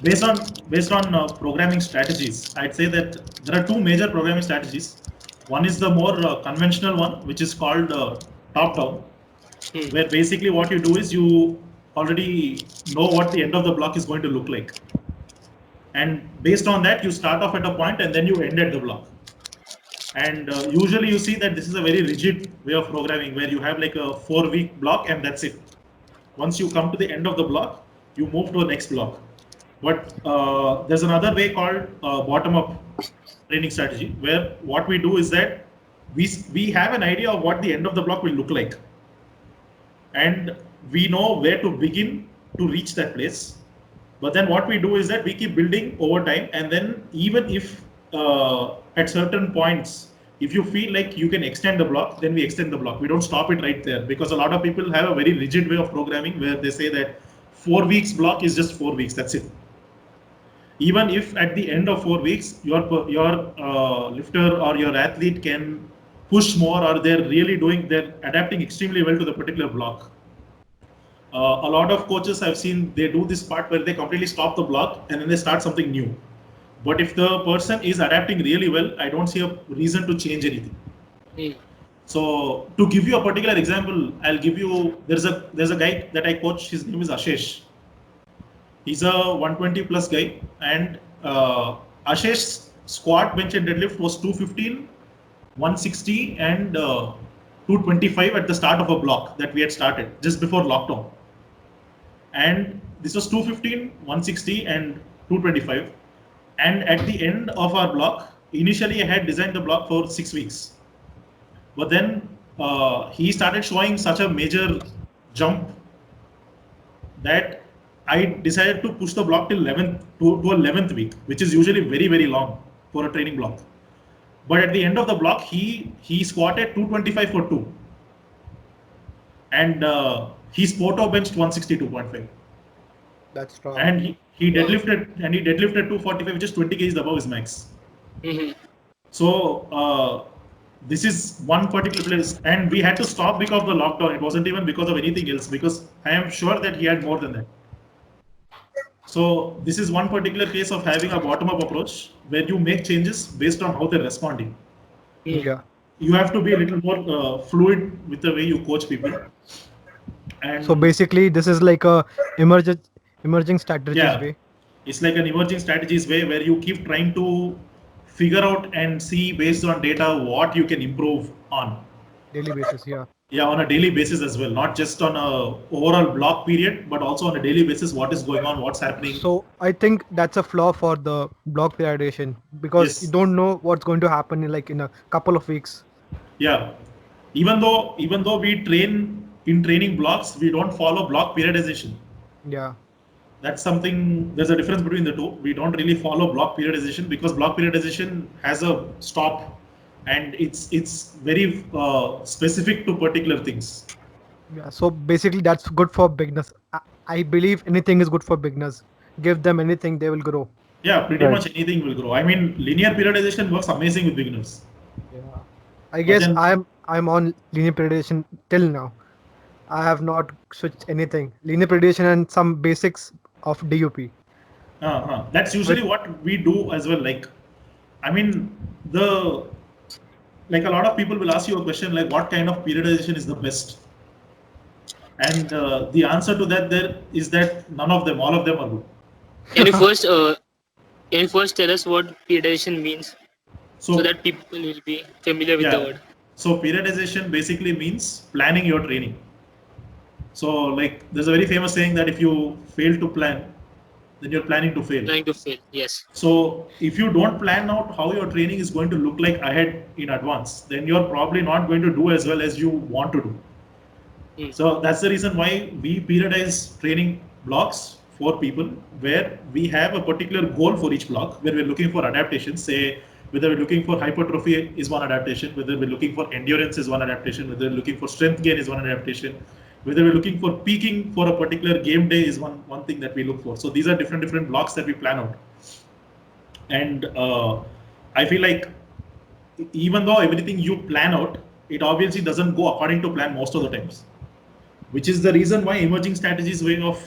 based on programming strategies, I'd say that there are two major programming strategies. One is the more conventional one, which is called top down, Hmm. where basically what you do is you already know what the end of the block is going to look like, and based on that you start off at a point and then you end at the block. And usually you see that this is a very rigid way of programming, where you have like a 4-week block and that's it. Once you come to the end of the block, you move to the next block. But there's another way called bottom-up training strategy, where what we do is that we have an idea of what the end of the block will look like, and we know where to begin to reach that place. But then what we do is that we keep building over time, and then even if at certain points, if you feel like you can extend the block, then we extend the block. We don't stop it right there, because a lot of people have a very rigid way of programming where they say that 4 weeks block is just 4 weeks, that's it. Even if at the end of 4 weeks your lifter or your athlete can push more, or they're adapting extremely well to the particular block. A lot of coaches I've seen, they do this part where they completely stop the block and then they start something new. But if the person is adapting really well, I don't see a reason to change anything. Hmm. So to give you a particular example, I'll give you, there's a guy that I coach, his name is Ashish. He's a 120 plus guy, and Ashish's squat, bench and deadlift was 215, 160 and 225 at the start of a block that we had started just before lockdown. And this was 215, 160 and 225. And at the end of our block, initially I had designed the block for 6 weeks. But then he started showing such a major jump that I decided to push the block till 11th to 11th week, which is usually very, very long for a training block. But at the end of the block, he squatted 225 for 2. And he poto benched 162.5. That's strong. and he deadlifted 245, which is 20 kgs above his max. Mm-hmm. So this is one particular place, and we had to stop because of the lockdown. It wasn't even because of anything else, because I am sure that he had more than that. So this is one particular case of having a bottom-up approach where you make changes based on how they're responding. Yeah. You have to be a little more fluid with the way you coach people. And So basically, this is like a emerging strategies yeah, way. it's like an emerging strategies way where you keep trying to figure out and see based on data what you can improve on. Daily basis. Yeah. Yeah, on a daily basis as well, not just on a overall block period, but also on a daily basis, what is going on, what's happening. So I think that's a flaw for the block periodization because you Yes. don't know what's going to happen in a couple of weeks. Yeah. Even though we train in training blocks, we don't follow block periodization. Yeah. That's something, there's a difference between the two. We don't really follow block periodization because block periodization has a stop, and it's very specific to particular things. Yeah. So basically, that's good for beginners. I believe anything is good for beginners. Give them anything, they will grow. Yeah, pretty Right. much anything will grow. I mean, linear periodization works amazing with beginners. Yeah. I But guess then, I'm on linear periodization till now. I have not switched anything. Linear periodization and some basics of DUP. that's usually what we do as well. Like, I mean, the like a lot of people will ask you a question like, what kind of periodization is the best? And the answer to that there is that none of them, all of them are good. Can you first tell us what periodization means so that people will be familiar with the word? So periodization basically means planning your training. So like there's a very famous saying that if you fail to plan, then you're planning to fail. Trying to fail, yes. So if you don't plan out how your training is going to look like ahead in advance, then you're probably not going to do as well as you want to do. So that's the reason why we periodize training blocks for people where we have a particular goal for each block, where we're looking for adaptations. Say whether we're looking for hypertrophy is one adaptation, whether we're looking for endurance is one adaptation, whether we're looking for strength gain is one adaptation, whether we're looking for peaking for a particular game day is one thing that we look for. So these are different blocks that we plan out. And I feel like even though everything you plan out, it obviously doesn't go according to plan most of the times, which is the reason why emerging strategies way of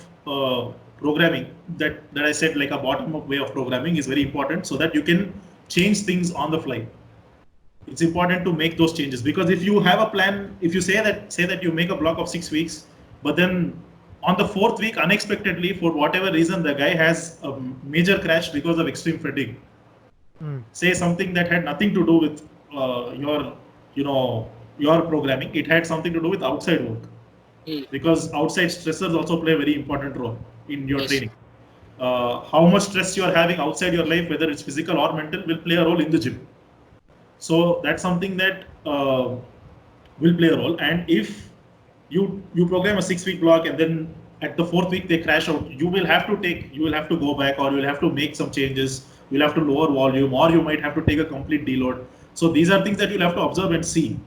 programming that I said, like a bottom-up way of programming, is very important, so that you can change things on the fly. It's important to make those changes, because if you have a plan, if you say that you make a block of 6 weeks, but then on the 4th week unexpectedly for whatever reason the guy has a major crash because of extreme fatigue, say something that had nothing to do with your programming, it had something to do with outside work. Because outside stressors also play a very important role in your training. How much stress you are having outside your life, whether it's physical or mental, will play a role in the gym. So that's something that will play a role. And if you program a 6-week block and then at the 4th week they crash out, you will have to go back, or you will have to make some changes. You'll have to lower volume, or you might have to take a complete deload. So these are things that you'll have to observe and see.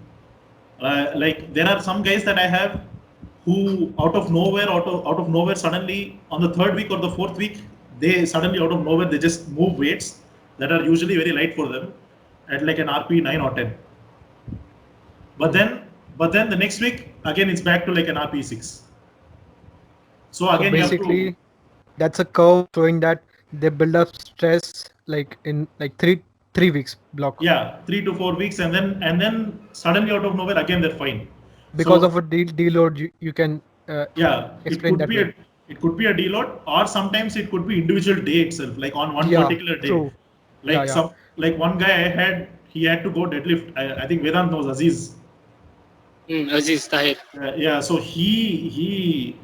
Like there are some guys that I have who out of nowhere suddenly on the 3rd week or the 4th week, they suddenly out of nowhere they just move weights that are usually very light for them at like an RP 9 or 10. But then the next week again it's back to like an RP 6. So again, basically that's a curve showing that they build up stress like in like three weeks block. Yeah, 3 to 4 weeks, and then suddenly out of nowhere again they're fine. Because of a deload, you can explain that way. It could be a deload, or sometimes it could be individual day itself, like on one particular day. True. Like one guy I had, he had to go deadlift. I think Vedant knows Aziz. Aziz Tahir. So he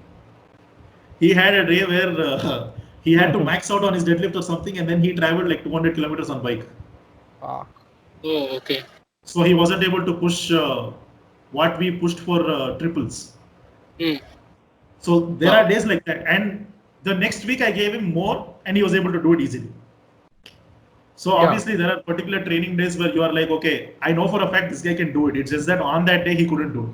had a day where he had to max out on his deadlift or something, and then he traveled like 200 kilometers on bike. Oh, okay. So he wasn't able to push what we pushed for triples. So there are days like that, and the next week I gave him more and he was able to do it easily. So obviously there are particular training days where you are like, okay, I know for a fact this guy can do it. It's just that on that day he couldn't do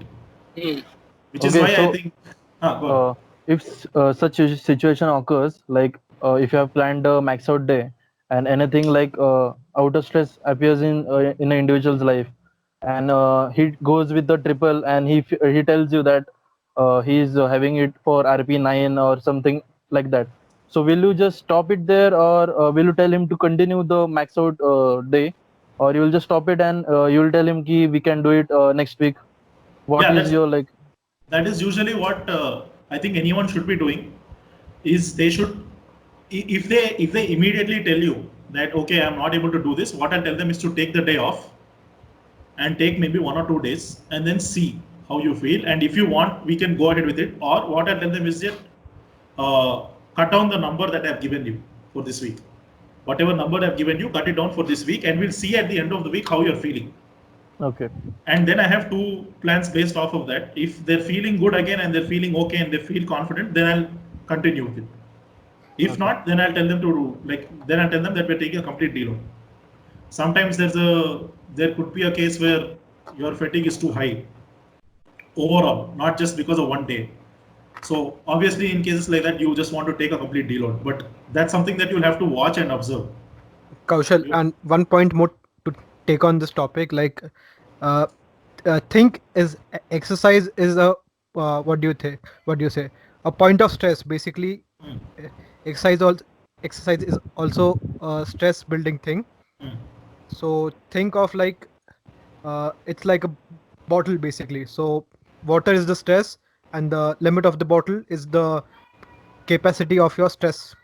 it. Which is why I think... Go if such a situation occurs, like if you have planned a max out day and anything like outer stress appears in an individual's life, and he goes with the triple, and he tells you that he is having it for RP 9 or something like that. So will you just stop it there, or will you tell him to continue the max out day, or you will just stop it and you will tell him ki we can do it next week? What Yeah, is your like? that is usually what I think anyone should be doing. Is they should, if they immediately tell you that okay, I'm not able to do this, what I'll tell them is to take the day off and take maybe 1 or 2 days and then see how you feel. And if you want, we can go ahead with it. Or what I'll tell them is just cut down the number that I've given you for this week. Whatever number I've given you, cut it down for this week, and we'll see at the end of the week how you're feeling. Okay. And then I have 2 plans based off of that. If they're feeling good again and they're feeling okay and they feel confident, then I'll continue with it. If not, then I'll tell them then I'll tell them that we're taking a complete deload. Sometimes there could be a case where your fatigue is too high overall, not just because of one day. So obviously in cases like that, you just want to take a complete deload, but that's something that you'll have to watch and observe. Kaushal, and one point more to take on this topic, like think is exercise is a what do you think? What do you say? A point of stress, basically. Exercise is also a stress building thing. So think of like it's like a bottle basically. So water is the stress, and the limit of the bottle is the capacity of your stress.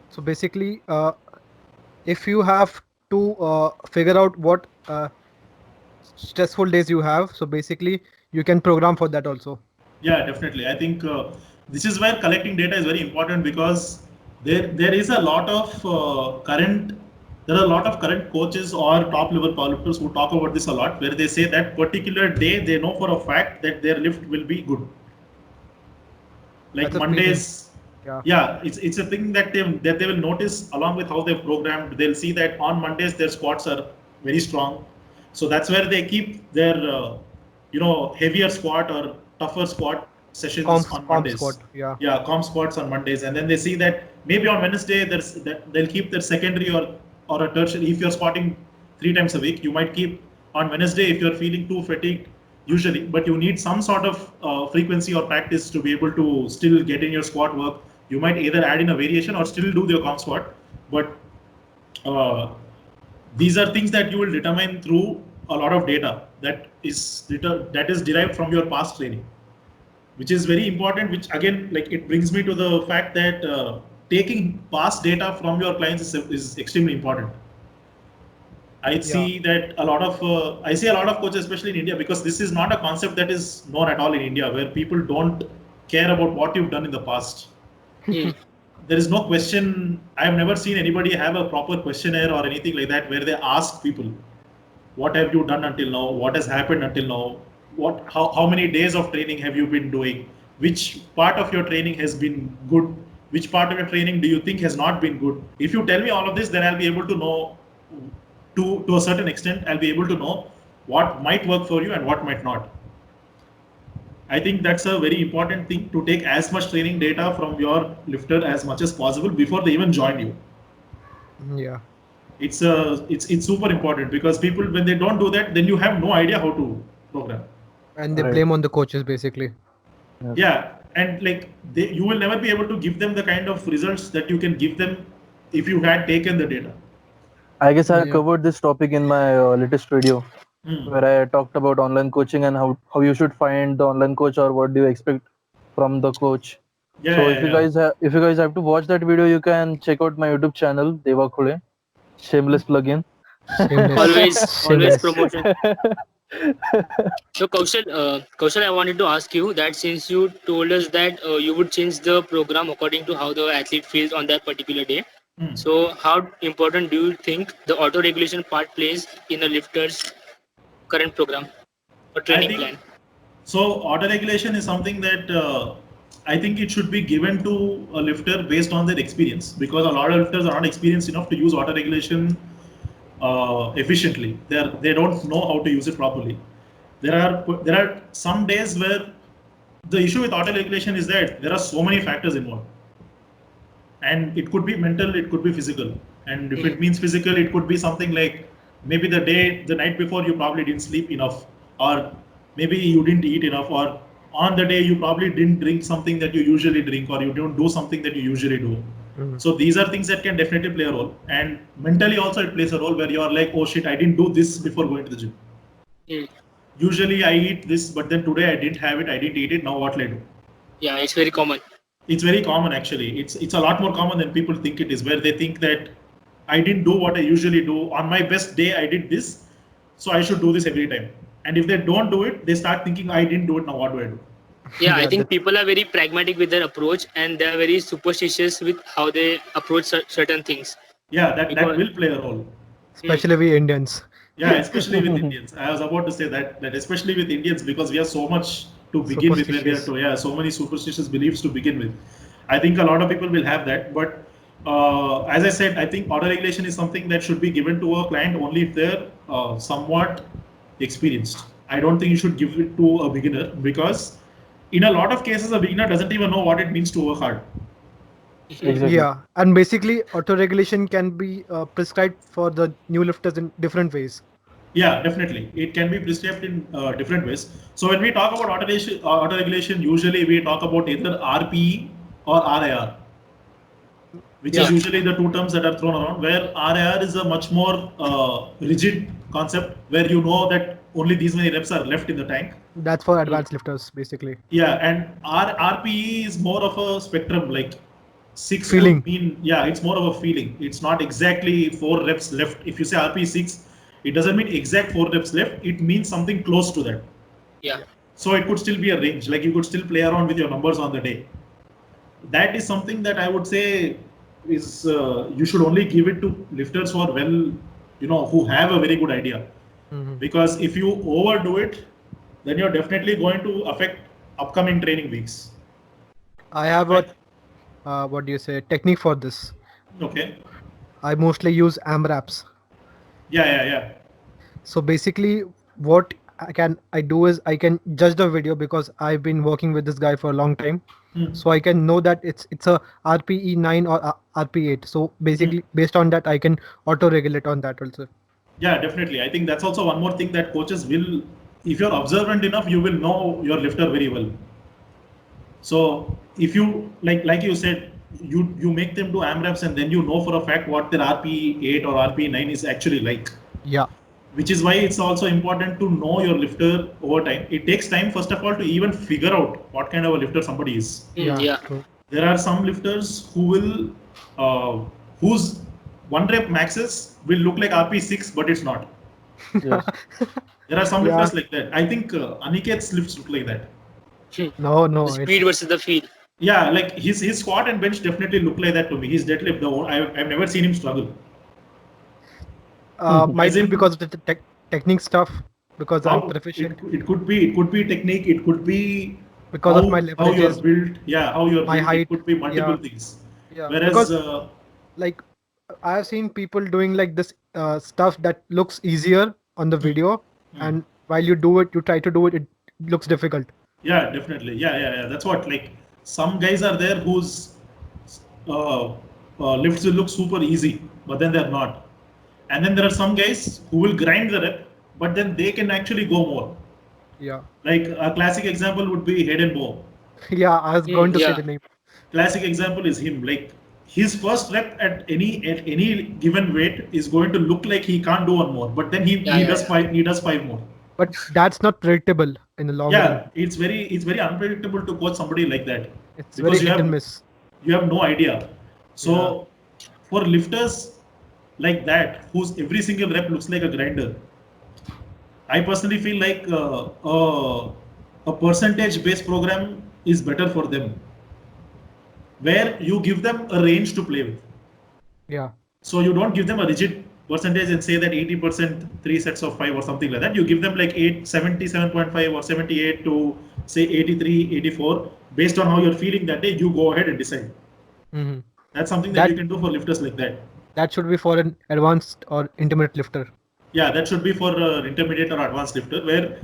So basically, if you have to figure out what stressful days you have, so basically you can program for that also. Yeah, definitely. I think this is where collecting data is very important, because there is a lot of current coaches or top level powerlifters who talk about this a lot, where they say that particular day they know for a fact that their lift will be good. Like That's a Mondays. Yeah. Yeah, it's a thing that they will notice along with how they've programmed. They'll see that on Mondays their squats are very strong, so that's where they keep their heavier squat or tougher squat sessions on Mondays. Squat, yeah. Yeah, comp squats on Mondays, and then they see that maybe on Wednesday they'll keep their secondary or a tertiary. If you're squatting 3 times a week, you might keep on Wednesday if you're feeling too fatigued usually, but you need some sort of frequency or practice to be able to still get in your squat work. You might either add in a variation or still do your comp squat, but these are things that you will determine through a lot of data that is derived from your past training, which is very important. Which again, like, it brings me to the fact that taking past data from your clients is extremely important. I see that a lot of coaches, especially in India, because this is not a concept that is known at all in India, where people don't care about what you've done in the past. There is no question. I have never seen anybody have a proper questionnaire or anything like that where they ask people, what have you done until now? What has happened until now? How many days of training have you been doing? Which part of your training has been good? Which part of your training do you think has not been good? If you tell me all of this, then I'll be able to know, to a certain extent, I'll be able to know what might work for you and what might not. I think that's a very important thing, to take as much training data from your lifter as much as possible before they even join you. Yeah. It's super important, because people, when they don't do that, then you have no idea how to program. And they blame on the coaches basically. Yeah, and like you will never be able to give them the kind of results that you can give them if you had taken the data. I guess I covered this topic in my latest video, where I talked about online coaching and how you should find the online coach, or what do you expect from the coach. If you guys have to watch that video, you can check out my YouTube channel, Deva Khule. Shameless plugin. Always promotion. So Kaushal, I wanted to ask you that, since you told us that you would change the program according to how the athlete feels on that particular day. So how important do you think the auto-regulation part plays in a lifter's current program or training plan? So auto-regulation is something that I think it should be given to a lifter based on their experience, because a lot of lifters are not experienced enough to use auto-regulation efficiently. They don't know how to use it properly. There are some days where the issue with auto regulation is that there are so many factors involved, and it could be mental, it could be physical. And if it means physical, it could be something like maybe the night before you probably didn't sleep enough, or maybe you didn't eat enough, or on the day you probably didn't drink something that you usually drink, or you don't do something that you usually do. So these are things that can definitely play a role. And mentally also it plays a role where you are like, oh shit, I didn't do this before going to the gym. Usually I eat this, but then today I didn't have it, I didn't eat it, now what will I do? Yeah, it's very common. It's very common actually. It's a lot more common than people think it is, where they think that I didn't do what I usually do. On my best day, I did this, so I should do this every time. And if they don't do it, they start thinking, I didn't do it, now what do I do? Yeah, I think people are very pragmatic with their approach, and they are very superstitious with how they approach certain things. Yeah, that will play a role. Especially we Indians. Yeah, especially with Indians. I was about to say that especially with Indians, because we have so much to begin with, where we have to, so many superstitious beliefs to begin with. I think a lot of people will have that, but as I said, I think auto regulation is something that should be given to a client only if they're somewhat experienced. I don't think you should give it to a beginner, because in a lot of cases, a beginner doesn't even know what it means to work hard. Exactly. Yeah, and basically auto-regulation can be prescribed for the new lifters in different ways. Yeah, definitely. It can be prescribed in different ways. So when we talk about auto-regulation, usually we talk about either RPE or RIR, which is usually the two terms that are thrown around, where RIR is a much more rigid concept, where you know that only these many reps are left in the tank. That's for advanced lifters, basically. Yeah, and RPE is more of a spectrum, like 6 Feeling. would mean, it's more of a feeling. It's not exactly 4 reps left. If you say RPE 6, it doesn't mean exact 4 reps left. It means something close to that. Yeah. So it could still be a range, like you could still play around with your numbers on the day. That is something that I would say is you should only give it to lifters who are who have a very good idea. Because if you overdo it, then you're definitely going to affect upcoming training weeks. I have a technique for this. Okay. I mostly use AMRAPs. Yeah. So basically what I do is I can judge the video, because I've been working with this guy for a long time. So I can know that it's a RPE 9 or RPE 8. So basically based on that, I can auto-regulate on that also. Yeah, definitely. I think that's also one more thing that coaches will, if you're observant enough, you will know your lifter very well. So if you, like you said, you make them do AMRAPs, and then you know for a fact what their RPE 8 or RPE 9 is actually like. Yeah. Which is why it's also important to know your lifter over time. It takes time, first of all, to even figure out what kind of a lifter somebody is. Yeah. True. There are some lifters who will, whose 1 rep maxes will look like RP 6, but it's not. Yes. There are some lifters like that. I think Aniket's lifts look like that. No. The speed versus the feel. Yeah, like his squat and bench definitely look like that to me. His deadlift, I've never seen him struggle. Might be because of the technique stuff, because I'm proficient. It could be technique. It could be because of my how you're leverages, built. Yeah, how you're my built. height. It could be multiple things. Yeah. Whereas, Because like I have seen people doing like this stuff that looks easier on the video, and while you do it, you try to do it, it looks difficult. yeah, definitely. Yeah. That's what, like, some guys are there whose lifts will look super easy, but then they're not. And then there are some guys who will grind the rep, but then they can actually go more. Yeah. Like a classic example would be Hayden Bow. Yeah, I was going to say Yeah. the name. Classic example is him. Like his first rep at any given weight is going to look like he can't do one more, but then he does 5 more. But that's not predictable in the long run. It's very unpredictable to coach somebody like that. It's because very hit and miss. You have no idea. So for lifters like that, whose every single rep looks like a grinder, I personally feel like a percentage-based program is better for them, where you give them a range to play with. Yeah. So you don't give them a rigid percentage and say that 80% 3 sets of 5 or something like that. You give them like 77.5 or 78 to say 83, 84. Based on how you're feeling that day, you go ahead and decide. Mm-hmm. That's something that you can do for lifters like that. That should be for an advanced or intermediate lifter. Yeah, that should be for intermediate or advanced lifter, where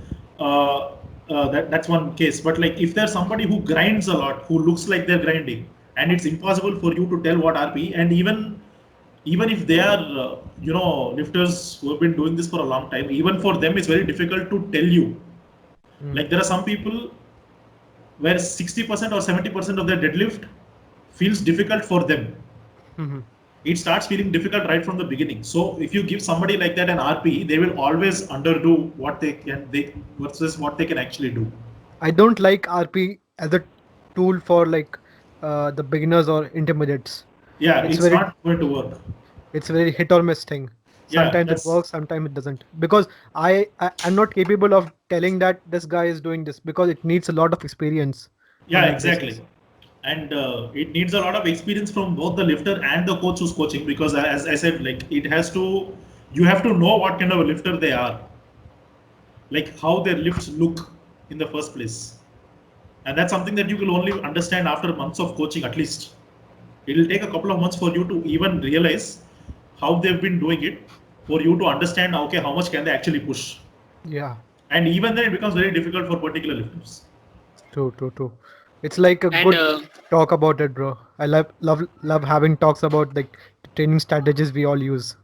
that's one case. But like if there's somebody who grinds a lot, who looks like they're grinding, and it's impossible for you to tell what RP, and even if they are lifters who have been doing this for a long time, even for them it's very difficult to tell you. Like there are some people where 60% or 70% of their deadlift feels difficult for them. It starts feeling difficult right from the beginning. So if you give somebody like that an RP, they will always underdo what they versus what they can actually do. I don't like RP as a tool for like the beginners or intermediates. Yeah, It's it's very not going to work. it's very hit or miss thing. Yeah, Sometimes it that's works, sometimes it doesn't. Because I'm not capable of telling that this guy is doing this because it needs a lot of experience on yeah, that exactly. basis. And it needs a lot of experience from both the lifter and the coach who's coaching, because as I said, like you have to know what kind of a lifter they are, like how their lifts look in the first place. And that's something that you will only understand after months of coaching at least. It'll take a couple of months for you to even realize how they've been doing it, for you to understand, okay, how much can they actually push. Yeah, And even then it becomes very difficult for particular lifters. true. It's like a And good talk about it, bro. I love having talks about like the training strategies we all use.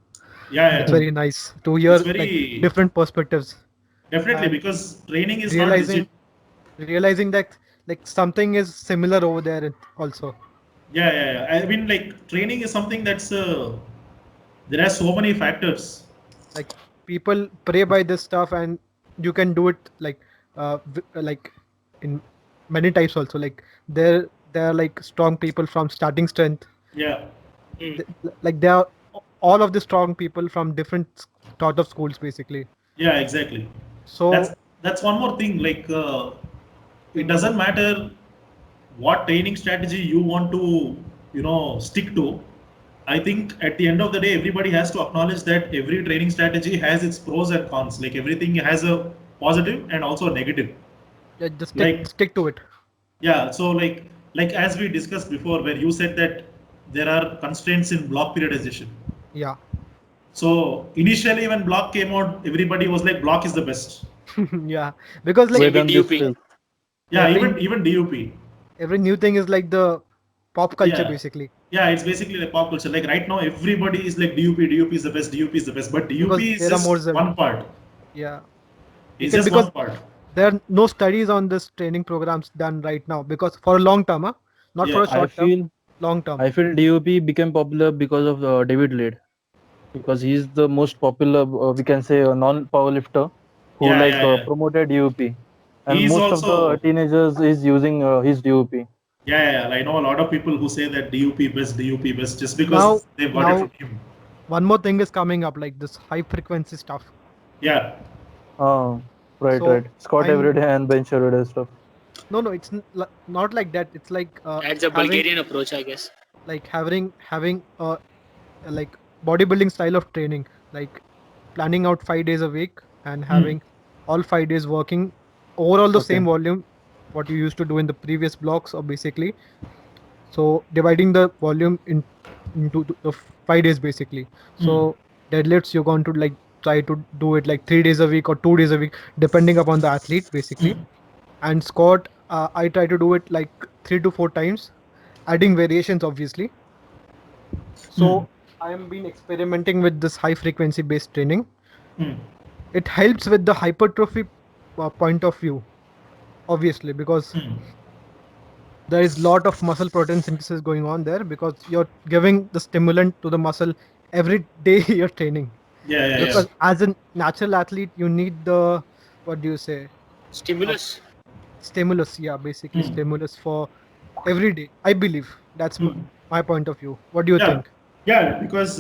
Yeah, It's yeah. very nice to It's hear like very different perspectives definitely, and because training is not realizing realizing that like something is similar over there also. yeah. I mean, like training is something that's there are so many factors. Like people pray by this stuff and you can do it like like in many types also. Like there are like strong people from starting strength. Yeah, Like there are all of the strong people from different sort of schools basically. yeah, exactly. That's So that's one more thing. Like it doesn't matter what training strategy you want to stick to. I think at the end of the day, everybody has to acknowledge that every training strategy has its pros and cons. Like everything has a positive and also a negative. yeah, just Like stick to it. yeah, so like as we discussed before, where you said that there are constraints in block periodization. Yeah. So initially when block came out, everybody was like block is the best. Yeah, because like same with Vedant DUP. still. Yeah, every even DUP. every new thing is like the pop culture Yeah. basically, Yeah, it's basically like pop culture. Like right now, everybody is like DUP is the best, DUP is the best. But because DUP is there are more just one part. yeah, It's just because one part. there are no studies on this training programs done right now because for a long term, huh? Not for Yeah. a I short term, feel long term. I feel DOP became popular because of David Lade, because he's the most popular, we can say, non-powerlifter who Yeah. promoted DOP, and He's most of the also teenagers is using his DOP. yeah. I know a lot of people who say that DUP best just Now because they've got it now from him. one more thing is coming up like this high frequency stuff. Yeah. Uh, right. So Squat every I'm day and bench every day stuff. no, it's not like that. It's like That's a having Bulgarian approach, I guess. like having like bodybuilding style of training, like planning out 5 days a week and Hmm. having all 5 days working overall the Okay. same volume what you used to do in the previous blocks or basically. So dividing the volume into the 5 days basically. Hmm. So deadlifts you're going to like try to do it like 3 days a week or 2 days a week depending upon the athlete basically. And squat I try to do it like 3 to 4 times, adding variations obviously. Hmm. So I am been experimenting with this high frequency based training. Hmm. It helps with the hypertrophy point of view obviously because Hmm. there is lot of muscle protein synthesis going on there because you're giving the stimulant to the muscle every day you're training. Yeah. Because as a natural athlete you need the what do you say, uh, Stimulus. stimulus, yeah, basically Hmm. stimulus for every day, I believe. That's Hmm. my point of view. What do you Yeah. think? Yeah, because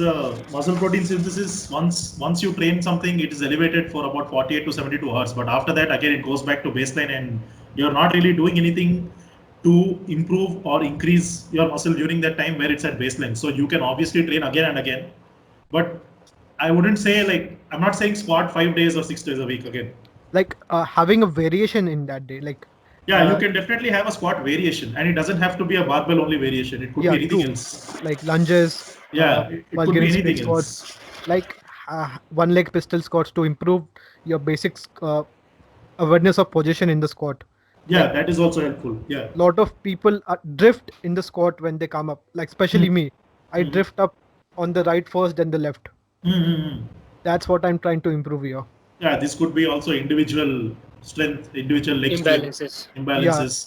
muscle protein synthesis, once you train something, it is elevated for about 48 to 72 hours. But after that, again, it goes back to baseline, and you're not really doing anything to improve or increase your muscle during that time where it's at baseline. So you can obviously train again and again, but I wouldn't say like I'm not saying squat 5 days or 6 days a week again. Like having a variation in that day, like Yeah, you can definitely have a squat variation, and it doesn't have to be a barbell only variation. It could be yeah, anything true, else. like lunges, Yeah, it could be Bulgarian split anything squats, else. like one leg pistol squats to improve your basics awareness of position in the squat. Yeah, Like that is also helpful. Yeah. lot of people drift in the squat when they come up. Like especially me, I Mhm. drift up on the right first, then the left. Mm-hmm. That's what I'm trying to improve here. Yeah, this could be also individual strength, individual leg strength Imbalances. Yeah. imbalances.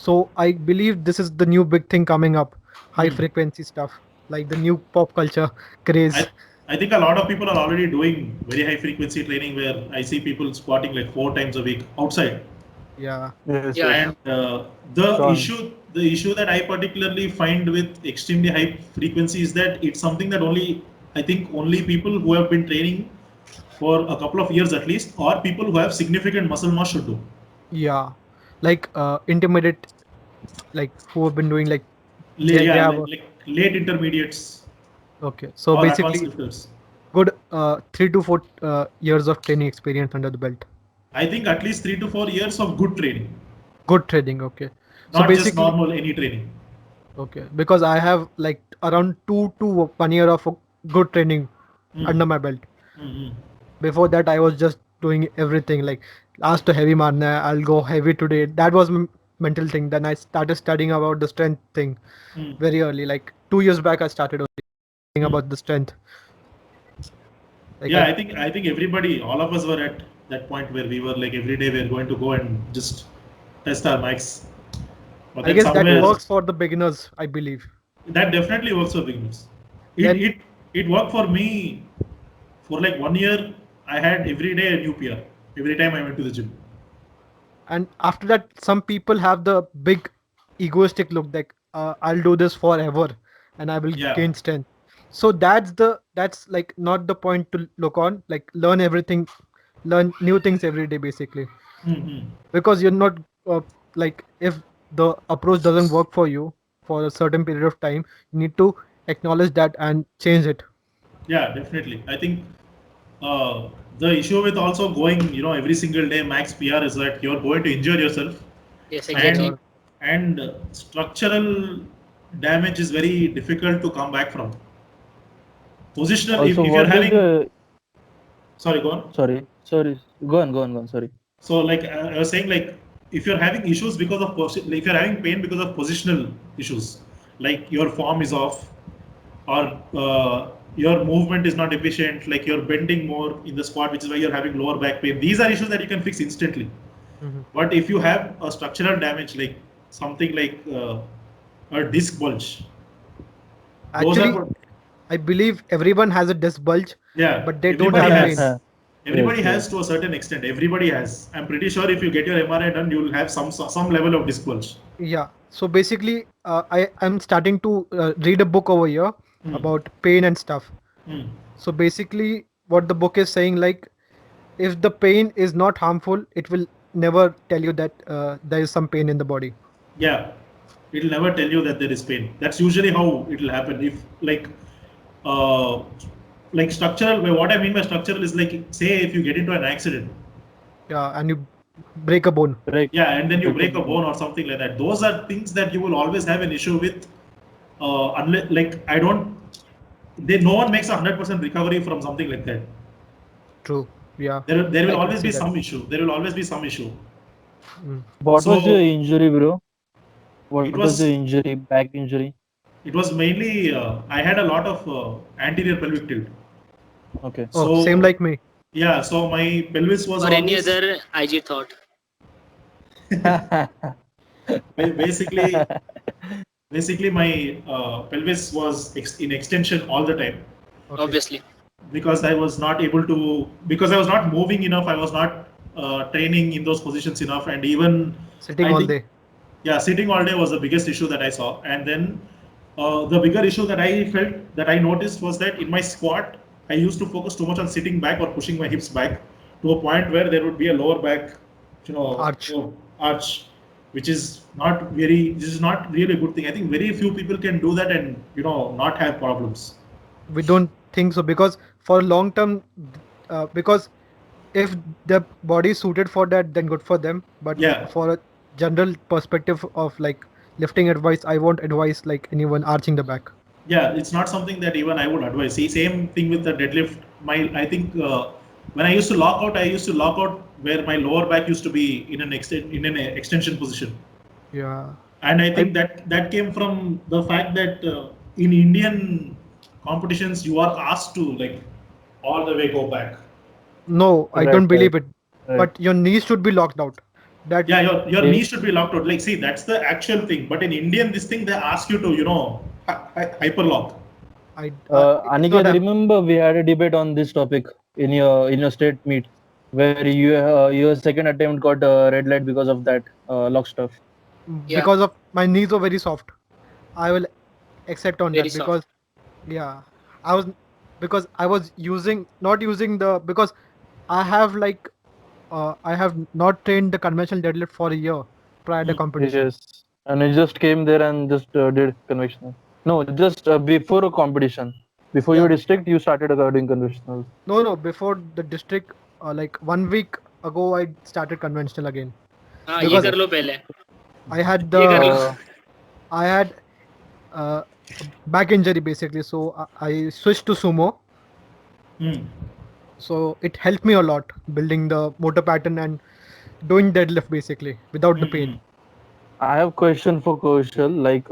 So I believe this is the new big thing coming up, high Hmm. frequency stuff, like the new pop culture craze. I, I think a lot of people are already doing very high frequency training where I see people squatting like 4 times a week outside. Yeah. Yes, Yeah, yes. yeah. And the Sean. issue that I particularly find with extremely high frequency is that it's something that only people who have been training for a couple of years at least, or people who have significant muscle mass should do. Yeah. Like intermediate, like who have been doing like they Yeah, have a, like late intermediates okay. So or advanced basically lifters. good 3 to 4 years of training experience under the belt. I think at least 3 to 4 years of good training, Good training, okay. So not just basically, normal any training. okay, because I have like around 2 to 1 year of good training Mm. under my belt. Mm-hmm. Before that, I was just doing everything like last to heavy marna, I'll go heavy today. That was mental thing. Then I started studying about the strength thing Mm. very early. Like 2 years back, I started studying Mm. about the strength. Like Yeah, I, I think everybody, all of us were at that point where we were like every day we're going to go and just test our mics. But I then guess that somewhere works for the beginners, I believe. that definitely works for beginners. It Then it it worked for me for like 1 year. I had every day a new PR every time I went to the gym. and after that, some people have the big egoistic look like I'll do this forever and I will Yeah. gain strength. So that's like not the point to look on. Like learn new things every day basically, Mm-hmm. because you're not like if the approach doesn't work for you for a certain period of time, you need to acknowledge that and change it. Yeah, definitely. I think the issue with also going, every single day max PR is that you're going to injure yourself, Yes, and exactly. structural damage is very difficult to come back from. Positional, Also, if you're what is having, the sorry, go on. sorry, go on. Sorry. So, like I was saying, like if you're having issues because of like, if you're having pain because of positional issues, like your form is off, or your movement is not efficient, like you're bending more in the squat, which is why you're having lower back pain. These are issues that you can fix instantly. Mhm. But if you have a structural damage, like something like a disc bulge, those are Actually, I believe everyone has a disc bulge, yeah, but they don't everybody have has. pain. Yes, Everybody has yes. to a certain extent. Everybody has. I'm pretty sure if you get your MRI done, you'll have some level of disc bulge. Yeah. So basically, I'm starting to read a book over here Hmm. about pain and stuff. Hmm. So basically, what the book is saying, like, if the pain is not harmful, it will never tell you that there is some pain in the body. Yeah, it'll never tell you that there is pain. That's usually how it'll happen. If uh, like structural, what I mean by structural is like, say if you get into an accident, Yeah, and you break a bone. Break yeah, and then you break a break a bone. bone or something like that. Those are things that you will always have an issue with. Unless, like, no one makes 100% recovery from something like that. True. Yeah, There will I can always see be that. some issue. There will always be some issue. Mm. What was your So injury, bro? it What was the was injury? Back injury? it was mainly I had a lot of anterior pelvic tilt. Okay. Oh, same So like me. yeah, so my pelvis was Or any always other IG thought. basically my pelvis was in extension all the time Okay. Obviously. because I was not able to because I was not moving enough. I was not training in those positions enough, and even Sitting I all think day. yeah, sitting all day was the biggest issue that I saw. And then the bigger issue that I felt that I noticed was that in my squat, I used to focus too much on sitting back or pushing my hips back to a point where there would be a lower back, Arch. arch, which is this is not really a good thing. I think very few people can do that and not have problems. We don't think so because for long term, because if the body is suited for that, then good for them. But Yeah, for a general perspective of like lifting advice, I won't advise like anyone arching the back. yeah, it's not something that even I would advise. See, same thing with the deadlift. I think when I used to lock out, I used to lock out where my lower back used to be in an extension position. Yeah. And I I think that came from the fact that in Indian competitions you are asked to like all the way go back. No, I Right, don't right, believe it. right. But your knees should be locked out. That Yeah, your Eh, knee should be locked out. Like, see, that's the actual thing. But in Indian, this thing they ask you to, hyperlock. it's not Aniket, a. remember we had a debate on this topic in your state meet where your second attempt got red light because of that lock stuff. Yeah, Because of my knees were very soft. I will accept on very that soft. because yeah, I was because I was using not using the because I have like I have not trained the conventional deadlift for a year prior to Hmm. competition. Yes, and it just came there and just did conventional. No, just before a competition, before your Yeah, district, you started doing conventional. no, before the district, like 1 week ago, I started conventional again हाँ ये because कर Okay. लो पहले. I had ये कर लो. the Uh, I had uh, a back injury basically, so I switched to sumo. Hmm. So it helped me a lot building the motor pattern and doing deadlift basically without the Hmm. pain. I have question for Kaushal. Like,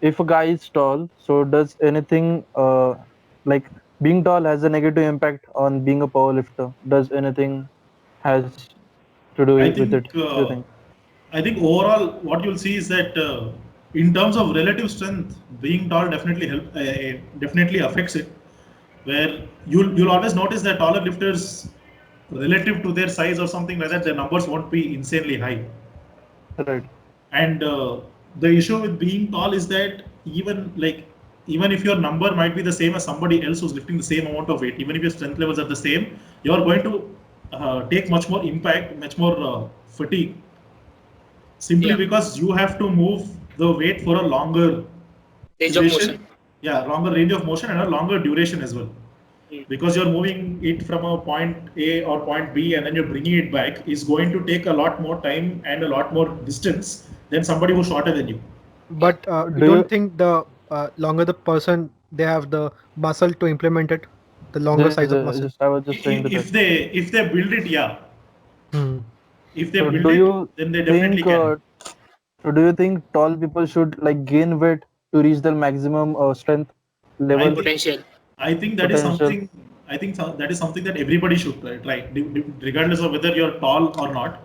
if a guy is tall, so does anything like being tall has a negative impact on being a powerlifter? Does anything has to do I with think it? Do you think? I think overall what you'll see is that in terms of relative strength, being tall definitely affects it. Where you'll always notice that taller lifters, relative to their size or something like that, their numbers won't be insanely high. Right. And the issue with being tall is that even if your number might be the same as somebody else who's lifting the same amount of weight, even if your strength levels are the same, you're going to take much more impact, much more fatigue, simply Yeah, because you have to move the weight for a longer range of motion. duration. Yeah, longer range of motion and a longer duration as well. Hmm. Because you're moving it from a point A or point B and then you're bringing it back is going to take a lot more time and a lot more distance than somebody who's shorter than you. Yeah, But you Do don't you think the longer the person they have the muscle to implement it, the longer size of muscle. just I was just saying that. If they build it, yeah. Hmm. If they So build do it, you then they definitely think can. do you think tall people should like gain weight to reach their maximum strength I level think potential. I think that is potential? something. I think that is something that everybody should try, regardless of whether you're tall or not.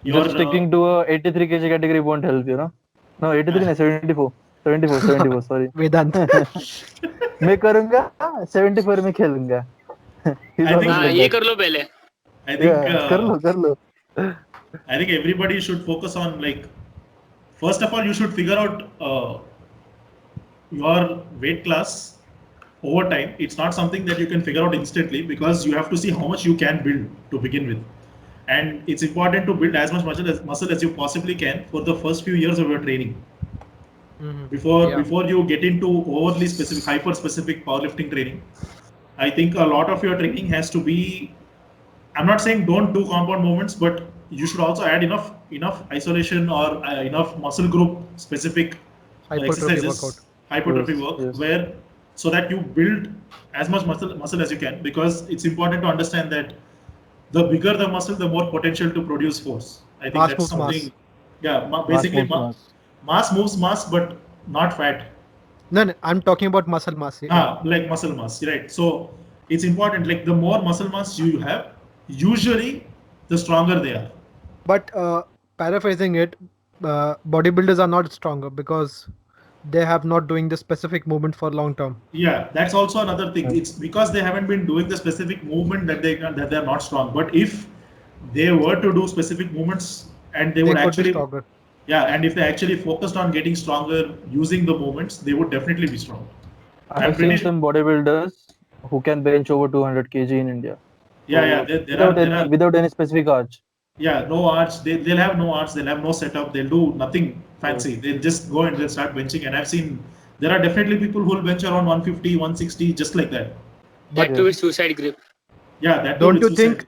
Just You're sticking to a 83 kg category won't help, you know. No, 83 no, 74. 74, sorry. Vedant. मैं करूंगा 74 में खेलूंगा. He's I always हाँ think like ये that. कर लो पहले. I think Yeah, कर लो. I think everybody should focus on like first of all you should figure out your weight class over time. It's not something that you can figure out instantly because you have to see how much you can build to begin with. And it's important to build as much muscle as you possibly can for the first few years of your training Mhm. Yeah. before you get into overly specific, hyper specific powerlifting training. I think a lot of your training has to be. I'm not saying don't do compound movements, but you should also add enough isolation or enough muscle group specific Hypertrophy workout. exercises, hypertrophy Yes, work, yes. where so that you build as much muscle as you can, because it's important to understand that the bigger the muscle, the more potential to produce force. I think Mass that's moves mass. something. Yeah, Mass basically moves mass. mass moves mass, but not fat. No, I'm talking about muscle mass. Like muscle mass, right? So it's important. Like the more muscle mass you have, usually the stronger they are. But paraphrasing it, bodybuilders are not stronger because they have not doing the specific movement for long term. Yeah, that's also another thing. Right. It's because they haven't been doing the specific movement that they're not strong. But if they were to do specific movements and they They would could be actually, stronger. yeah, and if they actually focused on getting stronger using the movements, they would definitely be strong. I I'm have pretty seen sure. some bodybuilders who can bench over 200 kg in India. Yeah, So without any specific arch. yeah, no arts. They'll have no arts. They'll have no setup. They'll do nothing Yes. fancy. They'll just go and they'll start benching. And I've seen there are definitely people who will bench around 150, 160, just like that. But That too Yes. with suicide grip. Yeah, that too don't with you suicide.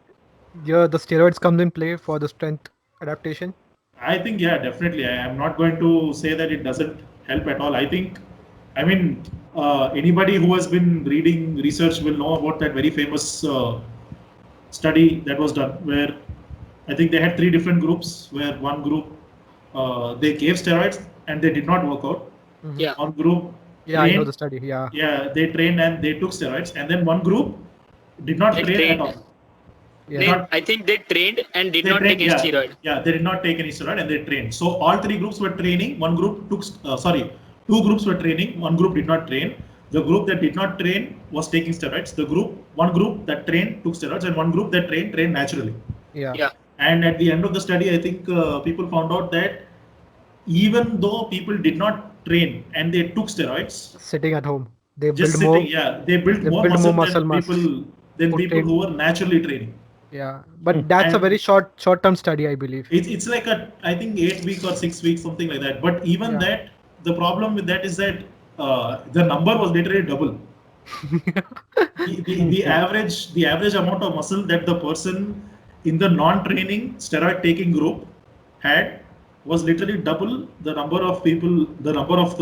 think the steroids comes in play for the strength adaptation? I think, yeah, definitely. I am not going to say that it doesn't help at all. I mean, anybody who has been reading research will know about that very famous study that was done where I think they had 3 different groups. Where one group they gave steroids and they did not work out. Yeah. One group Yeah, I know trained, the study. Yeah. yeah, they trained and they took steroids, and then one group did not They train at trained. all. Yeah. They, I think they trained and did They not trained, take a yeah, steroid. yeah, they did not take any steroid and they trained. So all 3 groups were training. One group took, 2 groups were training. One group did not train. The group that did not train was taking steroids. One group that trained took steroids, and one group that trained naturally. Yeah. Yeah. And at the end of the study, I think people found out that even though people did not train and they took steroids, Sitting at home, they just build more. sitting, yeah, they built They more build muscle more muscle than mass. people who were naturally training. Yeah, but that's a And very short-term study, I believe. It's like I think 8 week or 6 weeks, something like that. But even Yeah. that, the problem with that is that the number was literally double. the average amount of muscle that the person in the non-training steroid taking group had was literally double the number of people, the number of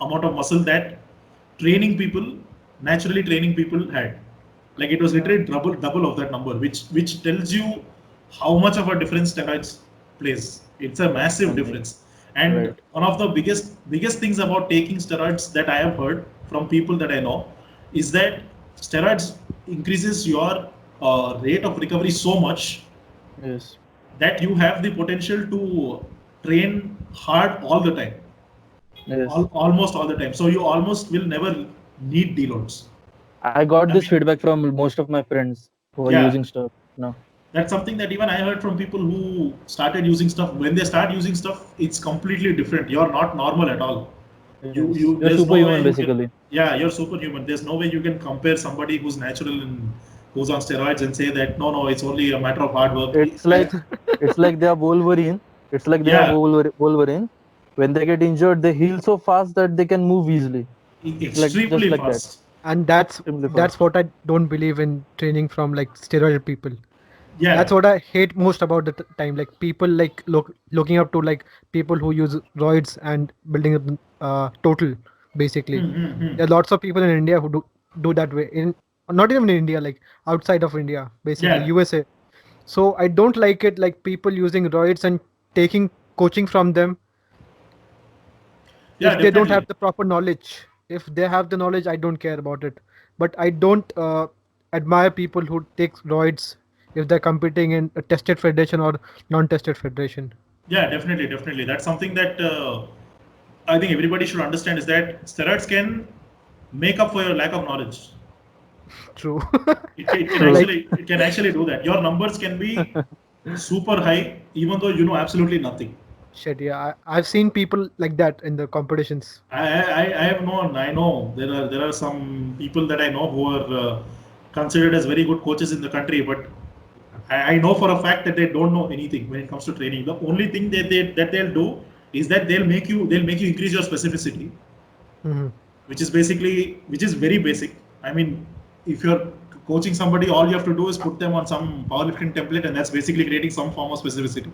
amount of muscle that naturally training people had. Like it was literally double of that number, which tells you how much of a difference steroids plays. It's a massive difference. And Right. one of the biggest things about taking steroids that I have heard from people that I know is that steroids increases your rate of recovery so much Yes. that you have the potential to train hard all the time, Yes. almost all the time. So you almost will never need deloads. I got I this mean- feedback from most of my friends who are Yeah. using stuff now. That's something that even I heard from people who started using stuff. When they start using stuff, it's completely different. You're not normal at all. Yes. You're You're superhuman basically. Yeah, you're superhuman. There's no way you can compare somebody who's natural and who's on steroids and say that no, it's only a matter of hard work. It's like they are Wolverine. It's like they are Yeah. Wolverine. When they get injured, they heal so fast that they can move easily. Just extremely like that. fast. And that's Extremely that's fast. what I don't believe in training from like steroid people. Yeah, That's what I hate most about the time. Like people like looking up to like people who use roids and building up total basically. There are lots of people in India who do that way. In not even in India, like outside of India, basically Yeah. USA. So I don't like it. Like people using roids and taking coaching from them Yeah, if they don't definitely. have the proper knowledge. If they have the knowledge, I don't care about it. But I don't admire people who take roids if they're competing in a tested federation or non-tested federation. Yeah, definitely. That's something that I think everybody should understand is that steroids can make up for your lack of knowledge. True. It can actually do that. Your numbers can be super high even though you know absolutely nothing. Shit, yeah. I've seen people like that in the competitions. I have known. I know there are some people that I know who are considered as very good coaches in the country, but I know for a fact that they don't know anything when it comes to training. The only thing that they'll do is that they'll make you increase your specificity, Mhm. which is very basic. I mean, if you're coaching somebody, all you have to do is put them on some powerlifting template, and that's basically creating some form of specificity.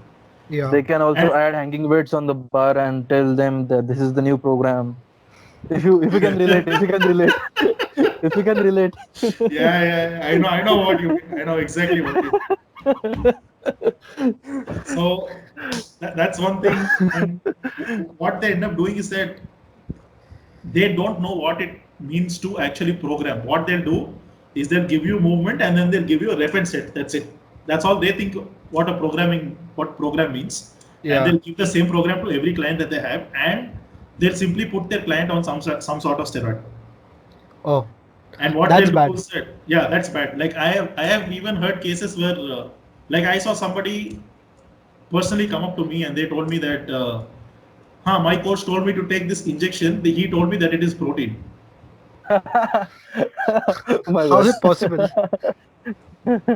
Yeah. They can also And- add hanging weights on the bar and tell them that this is the new program. If you can relate, if you can relate, if you can relate. Yeah, I know what you mean. I know exactly what you mean. So that's one thing. And what they end up doing is that they don't know what it means to actually program. What they'll do is they'll give you movement and then they'll give you a reference set. That's it. That's all they think what program means. Yeah. And they'll give the same program to every client that they have, and they'll simply put their client on some sort of steroid. Oh, And what That's they'll do bad. is that, yeah, that's bad. Like I have even heard cases where, like I saw somebody personally come up to me and they told me that, my coach told me to take this injection. He told me that it is protein. Oh my how God. is it possible?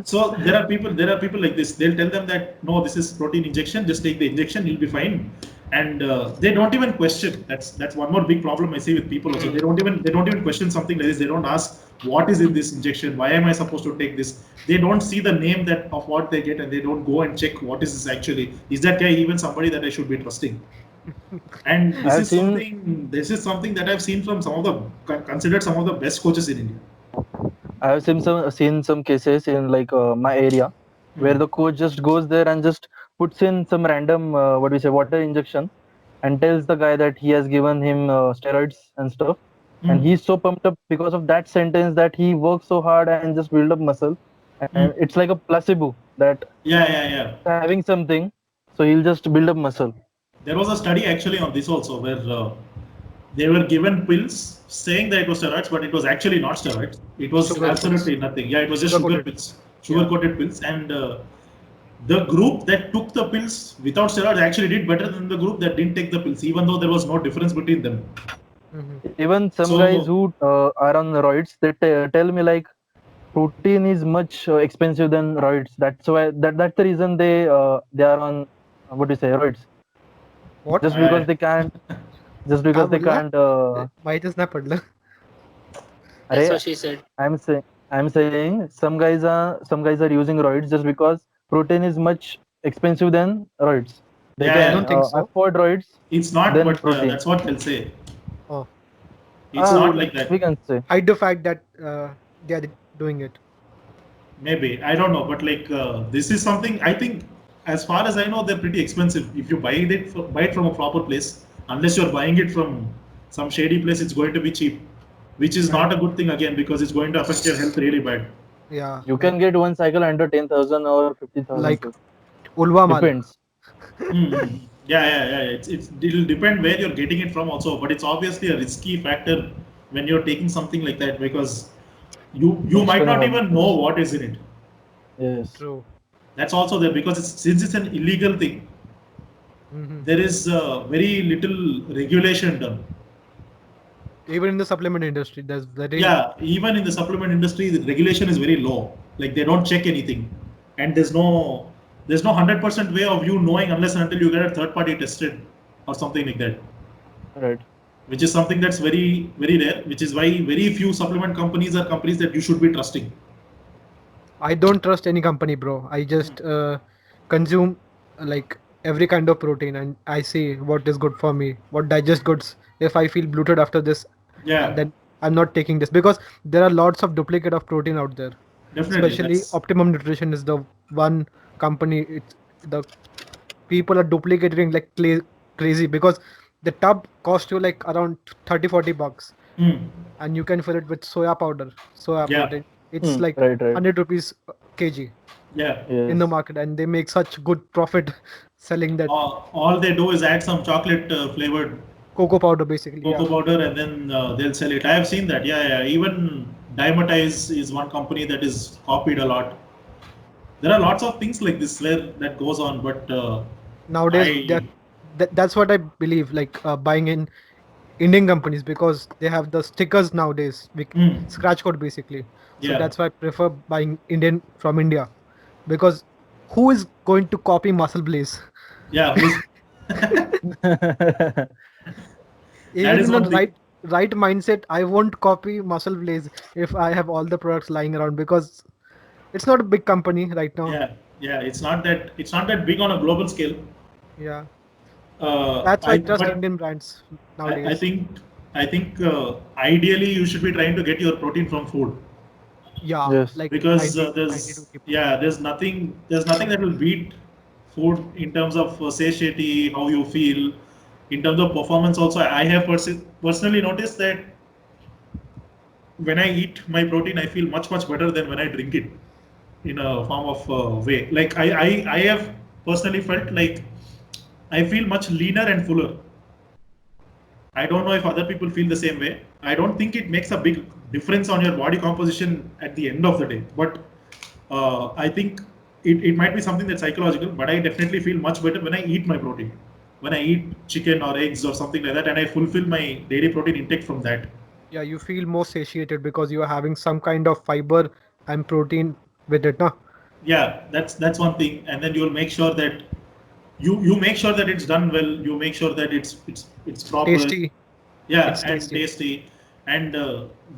So there are people like this. They'll tell them that no, this is protein injection. Just take the injection, you'll be fine. And they don't even question. That's one more big problem I see with people also. They don't even question something like this. They don't ask what is in this injection. Why am I supposed to take this? They don't see the name of what they get, and they don't go and check what is this actually. Is that guy even somebody that I should be trusting? And this is something that I've seen from considered some of the best coaches in India. I have seen some cases in like my area where the coach just goes there and just puts in some random what we say water injection and tells the guy that he has given him steroids and stuff, and Mm. he's so pumped up because of that sentence that he works so hard and just build up muscle, and Mm. it's like a placebo that Yeah, yeah, yeah. he's having something, so he'll just build up muscle. There was a study actually on this also where they were given pills saying that it was steroids, but it was actually not steroids. It was Sugar pills. absolutely nothing. Yeah, it was just Sugar sugar coated. pills, sugar coated pills. And the group that took the pills without steroids actually did better than the group that didn't take the pills, even though there was no difference between them. Even some guys So, who are on roids, they tell me like protein is much expensive than roids. That's why that's the reason they are on what do you say roids, What? just because they can't just क्या because they बोलला? can't माहितच नाही पडलं. That's Arey, what she said. I'm saying some guys are using roids just because protein is much expensive than roids. They yeah, I can don't yeah, think so. afford roids it's not, than but protein. that's what they'll say. Oh, It's not like We that. can say. hide the fact that they are doing it. Maybe, I don't know, but like this is something I think, as far as I know, they're pretty expensive. If you buy it from a proper place, unless you're buying it from some shady place, it's going to be cheap, which is not a good thing again because it's going to affect your health really bad. Yeah, You can get one cycle under 10,000 or 50,000 like too. Ulva Mal. Depends. Mm-hmm. Yeah, yeah, yeah. It'll depend where you're getting it from also, but it's obviously a risky factor when you're taking something like that because you It's might gonna not hurt. even know what is in it. Yes. True. That's also there because since it's an illegal thing, there is very little regulation done. Even in the supplement industry, there's very Yeah, even in the supplement industry, the regulation is very low. Like they don't check anything, and there's no 100% way of you knowing unless and until you get a third party tested or something like that. Right. Which is something that's very very rare. Which is why very few supplement companies are companies that you should be trusting. I don't trust any company, bro. I just consume like every kind of protein, and I see what is good for me, what digest goods. If I feel bloated after this, Yeah, then I'm not taking this because there are lots of duplicate of protein out there. definitely. Especially That's Optimum Nutrition is the one company. It's the people are duplicating like crazy because the tub costs you like around 30-40 bucks, mm, and you can fill it with soya yeah, protein. It's like Right. Right. 100 rupees kg yeah. in the Yes. market, and they make such good profit selling that All they do is add some chocolate flavored cocoa powder basically. cocoa Yeah, powder and then they'll sell it. I have seen that. Yeah, yeah. Even Dymatize is one company that is copied a lot. There are lots of things like this where that goes on, but nowadays I that's what I believe, like buying in Indian companies because they have the stickers nowadays, mm, scratch code basically. So yeah, that's why I prefer buying Indian from India, because who is going to copy Muscle Blaze? yeah. Who's that Even is in the one thing. right mindset, I won't copy Muscle Blaze if I have all the products lying around because it's not a big company right now. Yeah, yeah. It's not that big on a global scale. Yeah, that's why I trust But Indian brands I nowadays. think ideally you should be trying to get your protein from food Yeah, Yes. like because 90 to 80%. there's nothing that will beat food in terms of satiety, how you feel, in terms of performance. Also, I have personally noticed that when I eat my protein, I feel much better than when I drink it in a form of way. Like I have personally felt like I feel much leaner and fuller. I don't know if other people feel the same way. I don't think it makes a big difference on your body composition at the end of the day. But I think it might be something that's psychological, but I definitely feel much better when I eat my protein. When I eat chicken or eggs or something like that, and I fulfill my daily protein intake from that. Yeah, you feel more satiated because you are having some kind of fiber and protein with it, no? Yeah, that's one thing. And then you'll make sure that you make sure that it's done well. You make sure that it's proper. Tasty. Yeah, It's and tasty. tasty. And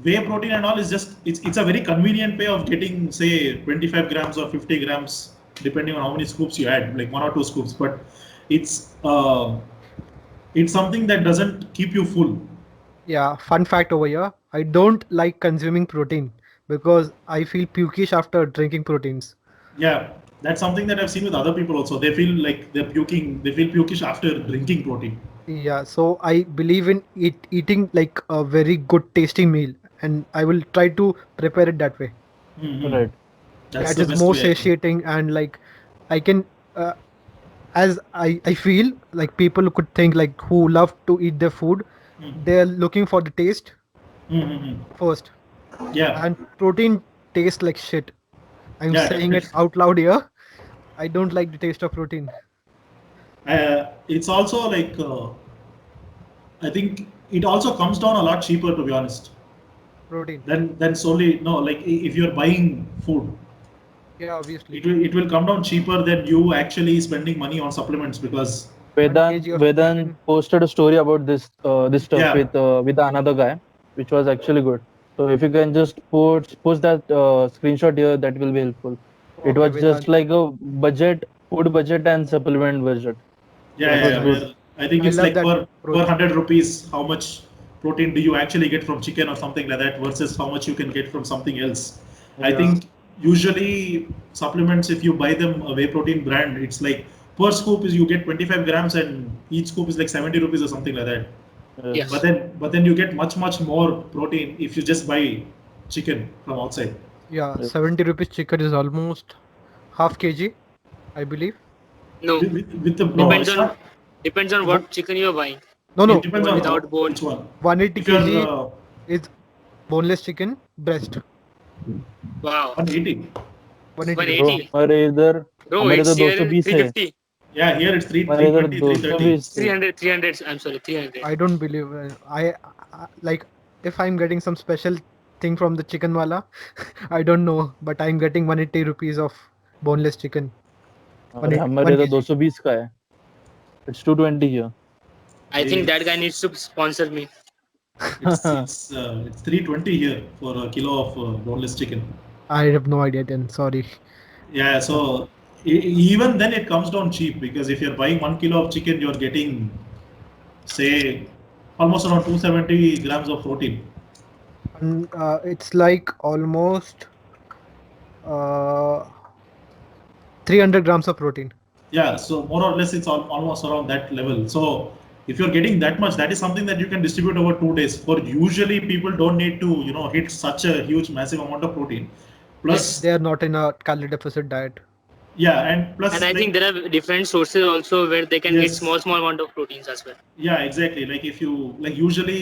whey protein and all is just it's a very convenient way of getting say 25 grams or 50 grams depending on how many scoops you add, like one or two scoops. But it's uh, it's something that doesn't keep you full. Yeah, fun fact over here. I don't like consuming protein because I feel pukish after drinking proteins. Yeah, that's something that I've seen with other people also. They feel like they're puking. They feel pukish after drinking protein. Yeah, so I believe in eating like a very good tasting meal, and I will try to prepare it that way. Hmm. Right. That's That the is best more way, I think. satiating, and like I can, as I feel like people who could think like who love to eat their food, they're looking for the taste Mm-hmm. first, Yeah, and protein tastes like shit. I'm yeah, saying it definitely. out loud here. I don't like the taste of protein. It's also like I think it also comes down a lot cheaper, to be honest, Protein. than solely no. Like if you're buying food, Yeah, obviously. it will come down cheaper than you actually spending money on supplements because One Vedant kg of Vedant chicken. posted a story about this stuff yeah. with another guy, which was actually good. So if you can just post that screenshot here, that will be helpful. It Okay, was just Vedant. like a food budget and supplement budget. So Yeah, it yeah, was yeah. Nice. good. Where I think I it's love like that per approach. 100 rupees, how much protein do you actually get from chicken or something like that versus how much you can get from something else. I Yeah. think usually supplements, if you buy them a whey protein brand, it's like per scoop is you get 25 grams and each scoop is like 70 rupees or something like that. Yeah. But Yes. then you get much more protein if you just buy chicken from outside. Yeah. Yes. 70 rupees chicken is almost half kg, I believe. No, With the no, depends it's on not. depends on Wo- what chicken you're buying. No, It no. depends Bone on It's without bone. which one. 180 If you're kg is boneless chicken breast. Wow. 180. 180 Bro, rupees. 180. हमारे Bro, इधर it's here 220 है. 350. Yeah, here it's हमारे इधर 320, 330. 220 है. 300, 300. I'm sorry, 300. I don't believe like if I'm getting some special thing from the chicken wala, I don't know, but I'm getting 180 rupees of boneless chicken. अरे 180, हमारे 1 इधर kg. 220 का है. It's 220 here. I think that guy It's needs to sponsor me. it's 320 here for a kilo of boneless chicken. I have no idea then. Sorry. Yeah, so even then it comes down cheap because if you're buying 1 kilo of chicken, you're getting say almost around 270 grams of protein. And it's like almost uh 300 grams of protein. Yeah, so more or less it's almost around that level. So if you're getting that much, that is something that you can distribute over 2 days. For usually people don't need to hit such a huge massive amount of protein. If Plus, they are not in a calorie deficit diet. yeah, and And plus I think like there are different sources also where they can get yes, small amount of proteins as well. yeah, exactly. Like if you like usually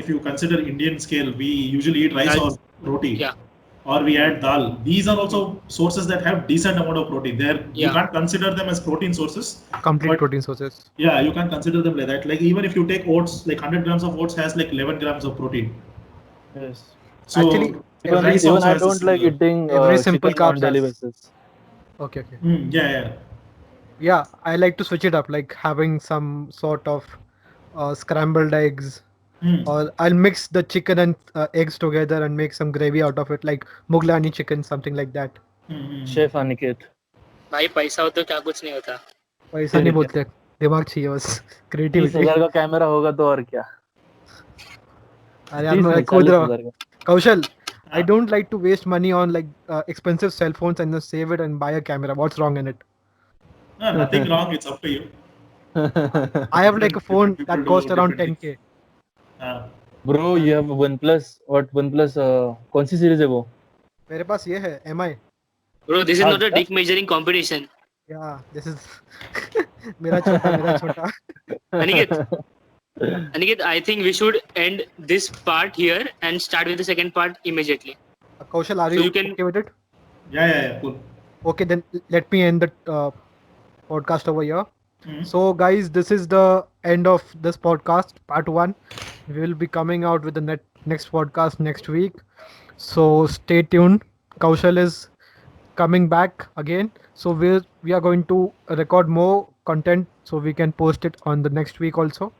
if you consider Indian scale, we usually eat rice or That's, roti, yeah, or we add dal. These are also sources that have decent amount of protein. You yeah. can't consider them as protein sources, Complete but protein sources. yeah, you can consider them like that. Like even if you take oats, like 100 grams of oats has like 11 grams of protein. Yes. Actually, So every rice Even also I has a don't like similar. eating every simple chicken on carbs daily has. basis. Okay, okay. Yeah, yeah. Yeah, I like to switch it up, like having some sort of scrambled eggs, Mm. or I'll mix the chicken and eggs together and make some gravy out of it, like Mughlani chicken, something like that. Mm. Chef Aniket. भाई पैसा हो तो क्या कुछ नहीं होता. पैसा नहीं बोलते, दिमाग चाहिए बस. तीस क्रिएटिविटी. हजार का कैमरा होगा तो और क्या. अरे यार 30 मैं नहीं कूद 40 रहा हूँ. हजार का. Kaushal, I Ah. don't like to waste money on like expensive cell phones and then save it and buy a camera. What's wrong in it? Nothing wrong. It's up to you. I have like a phone Different people that do cost around different things. 10K. Ah. Bro, you have OnePlus. What OnePlus? कौन सी series है वो? मेरे पास ये है MI. Bro, this is हाँ not a क्या? dick measuring competition. Yeah, this is मेरा छोटा. Aniket, Aniket, I think we should end this part here and start with the second part immediately. Kaushal, are So you you can, okay with it? Yeah. Cool. Okay, then let me end the podcast over here. Mhm. So, guys, this is the end of this podcast, part one. We will be coming out with the next podcast next week. So, stay tuned. Kaushal is coming back again. So, we are going to record more content so we can post it on the next week also.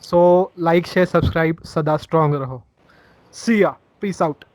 So, like, share, subscribe. Sada strong raho. See ya. Peace out.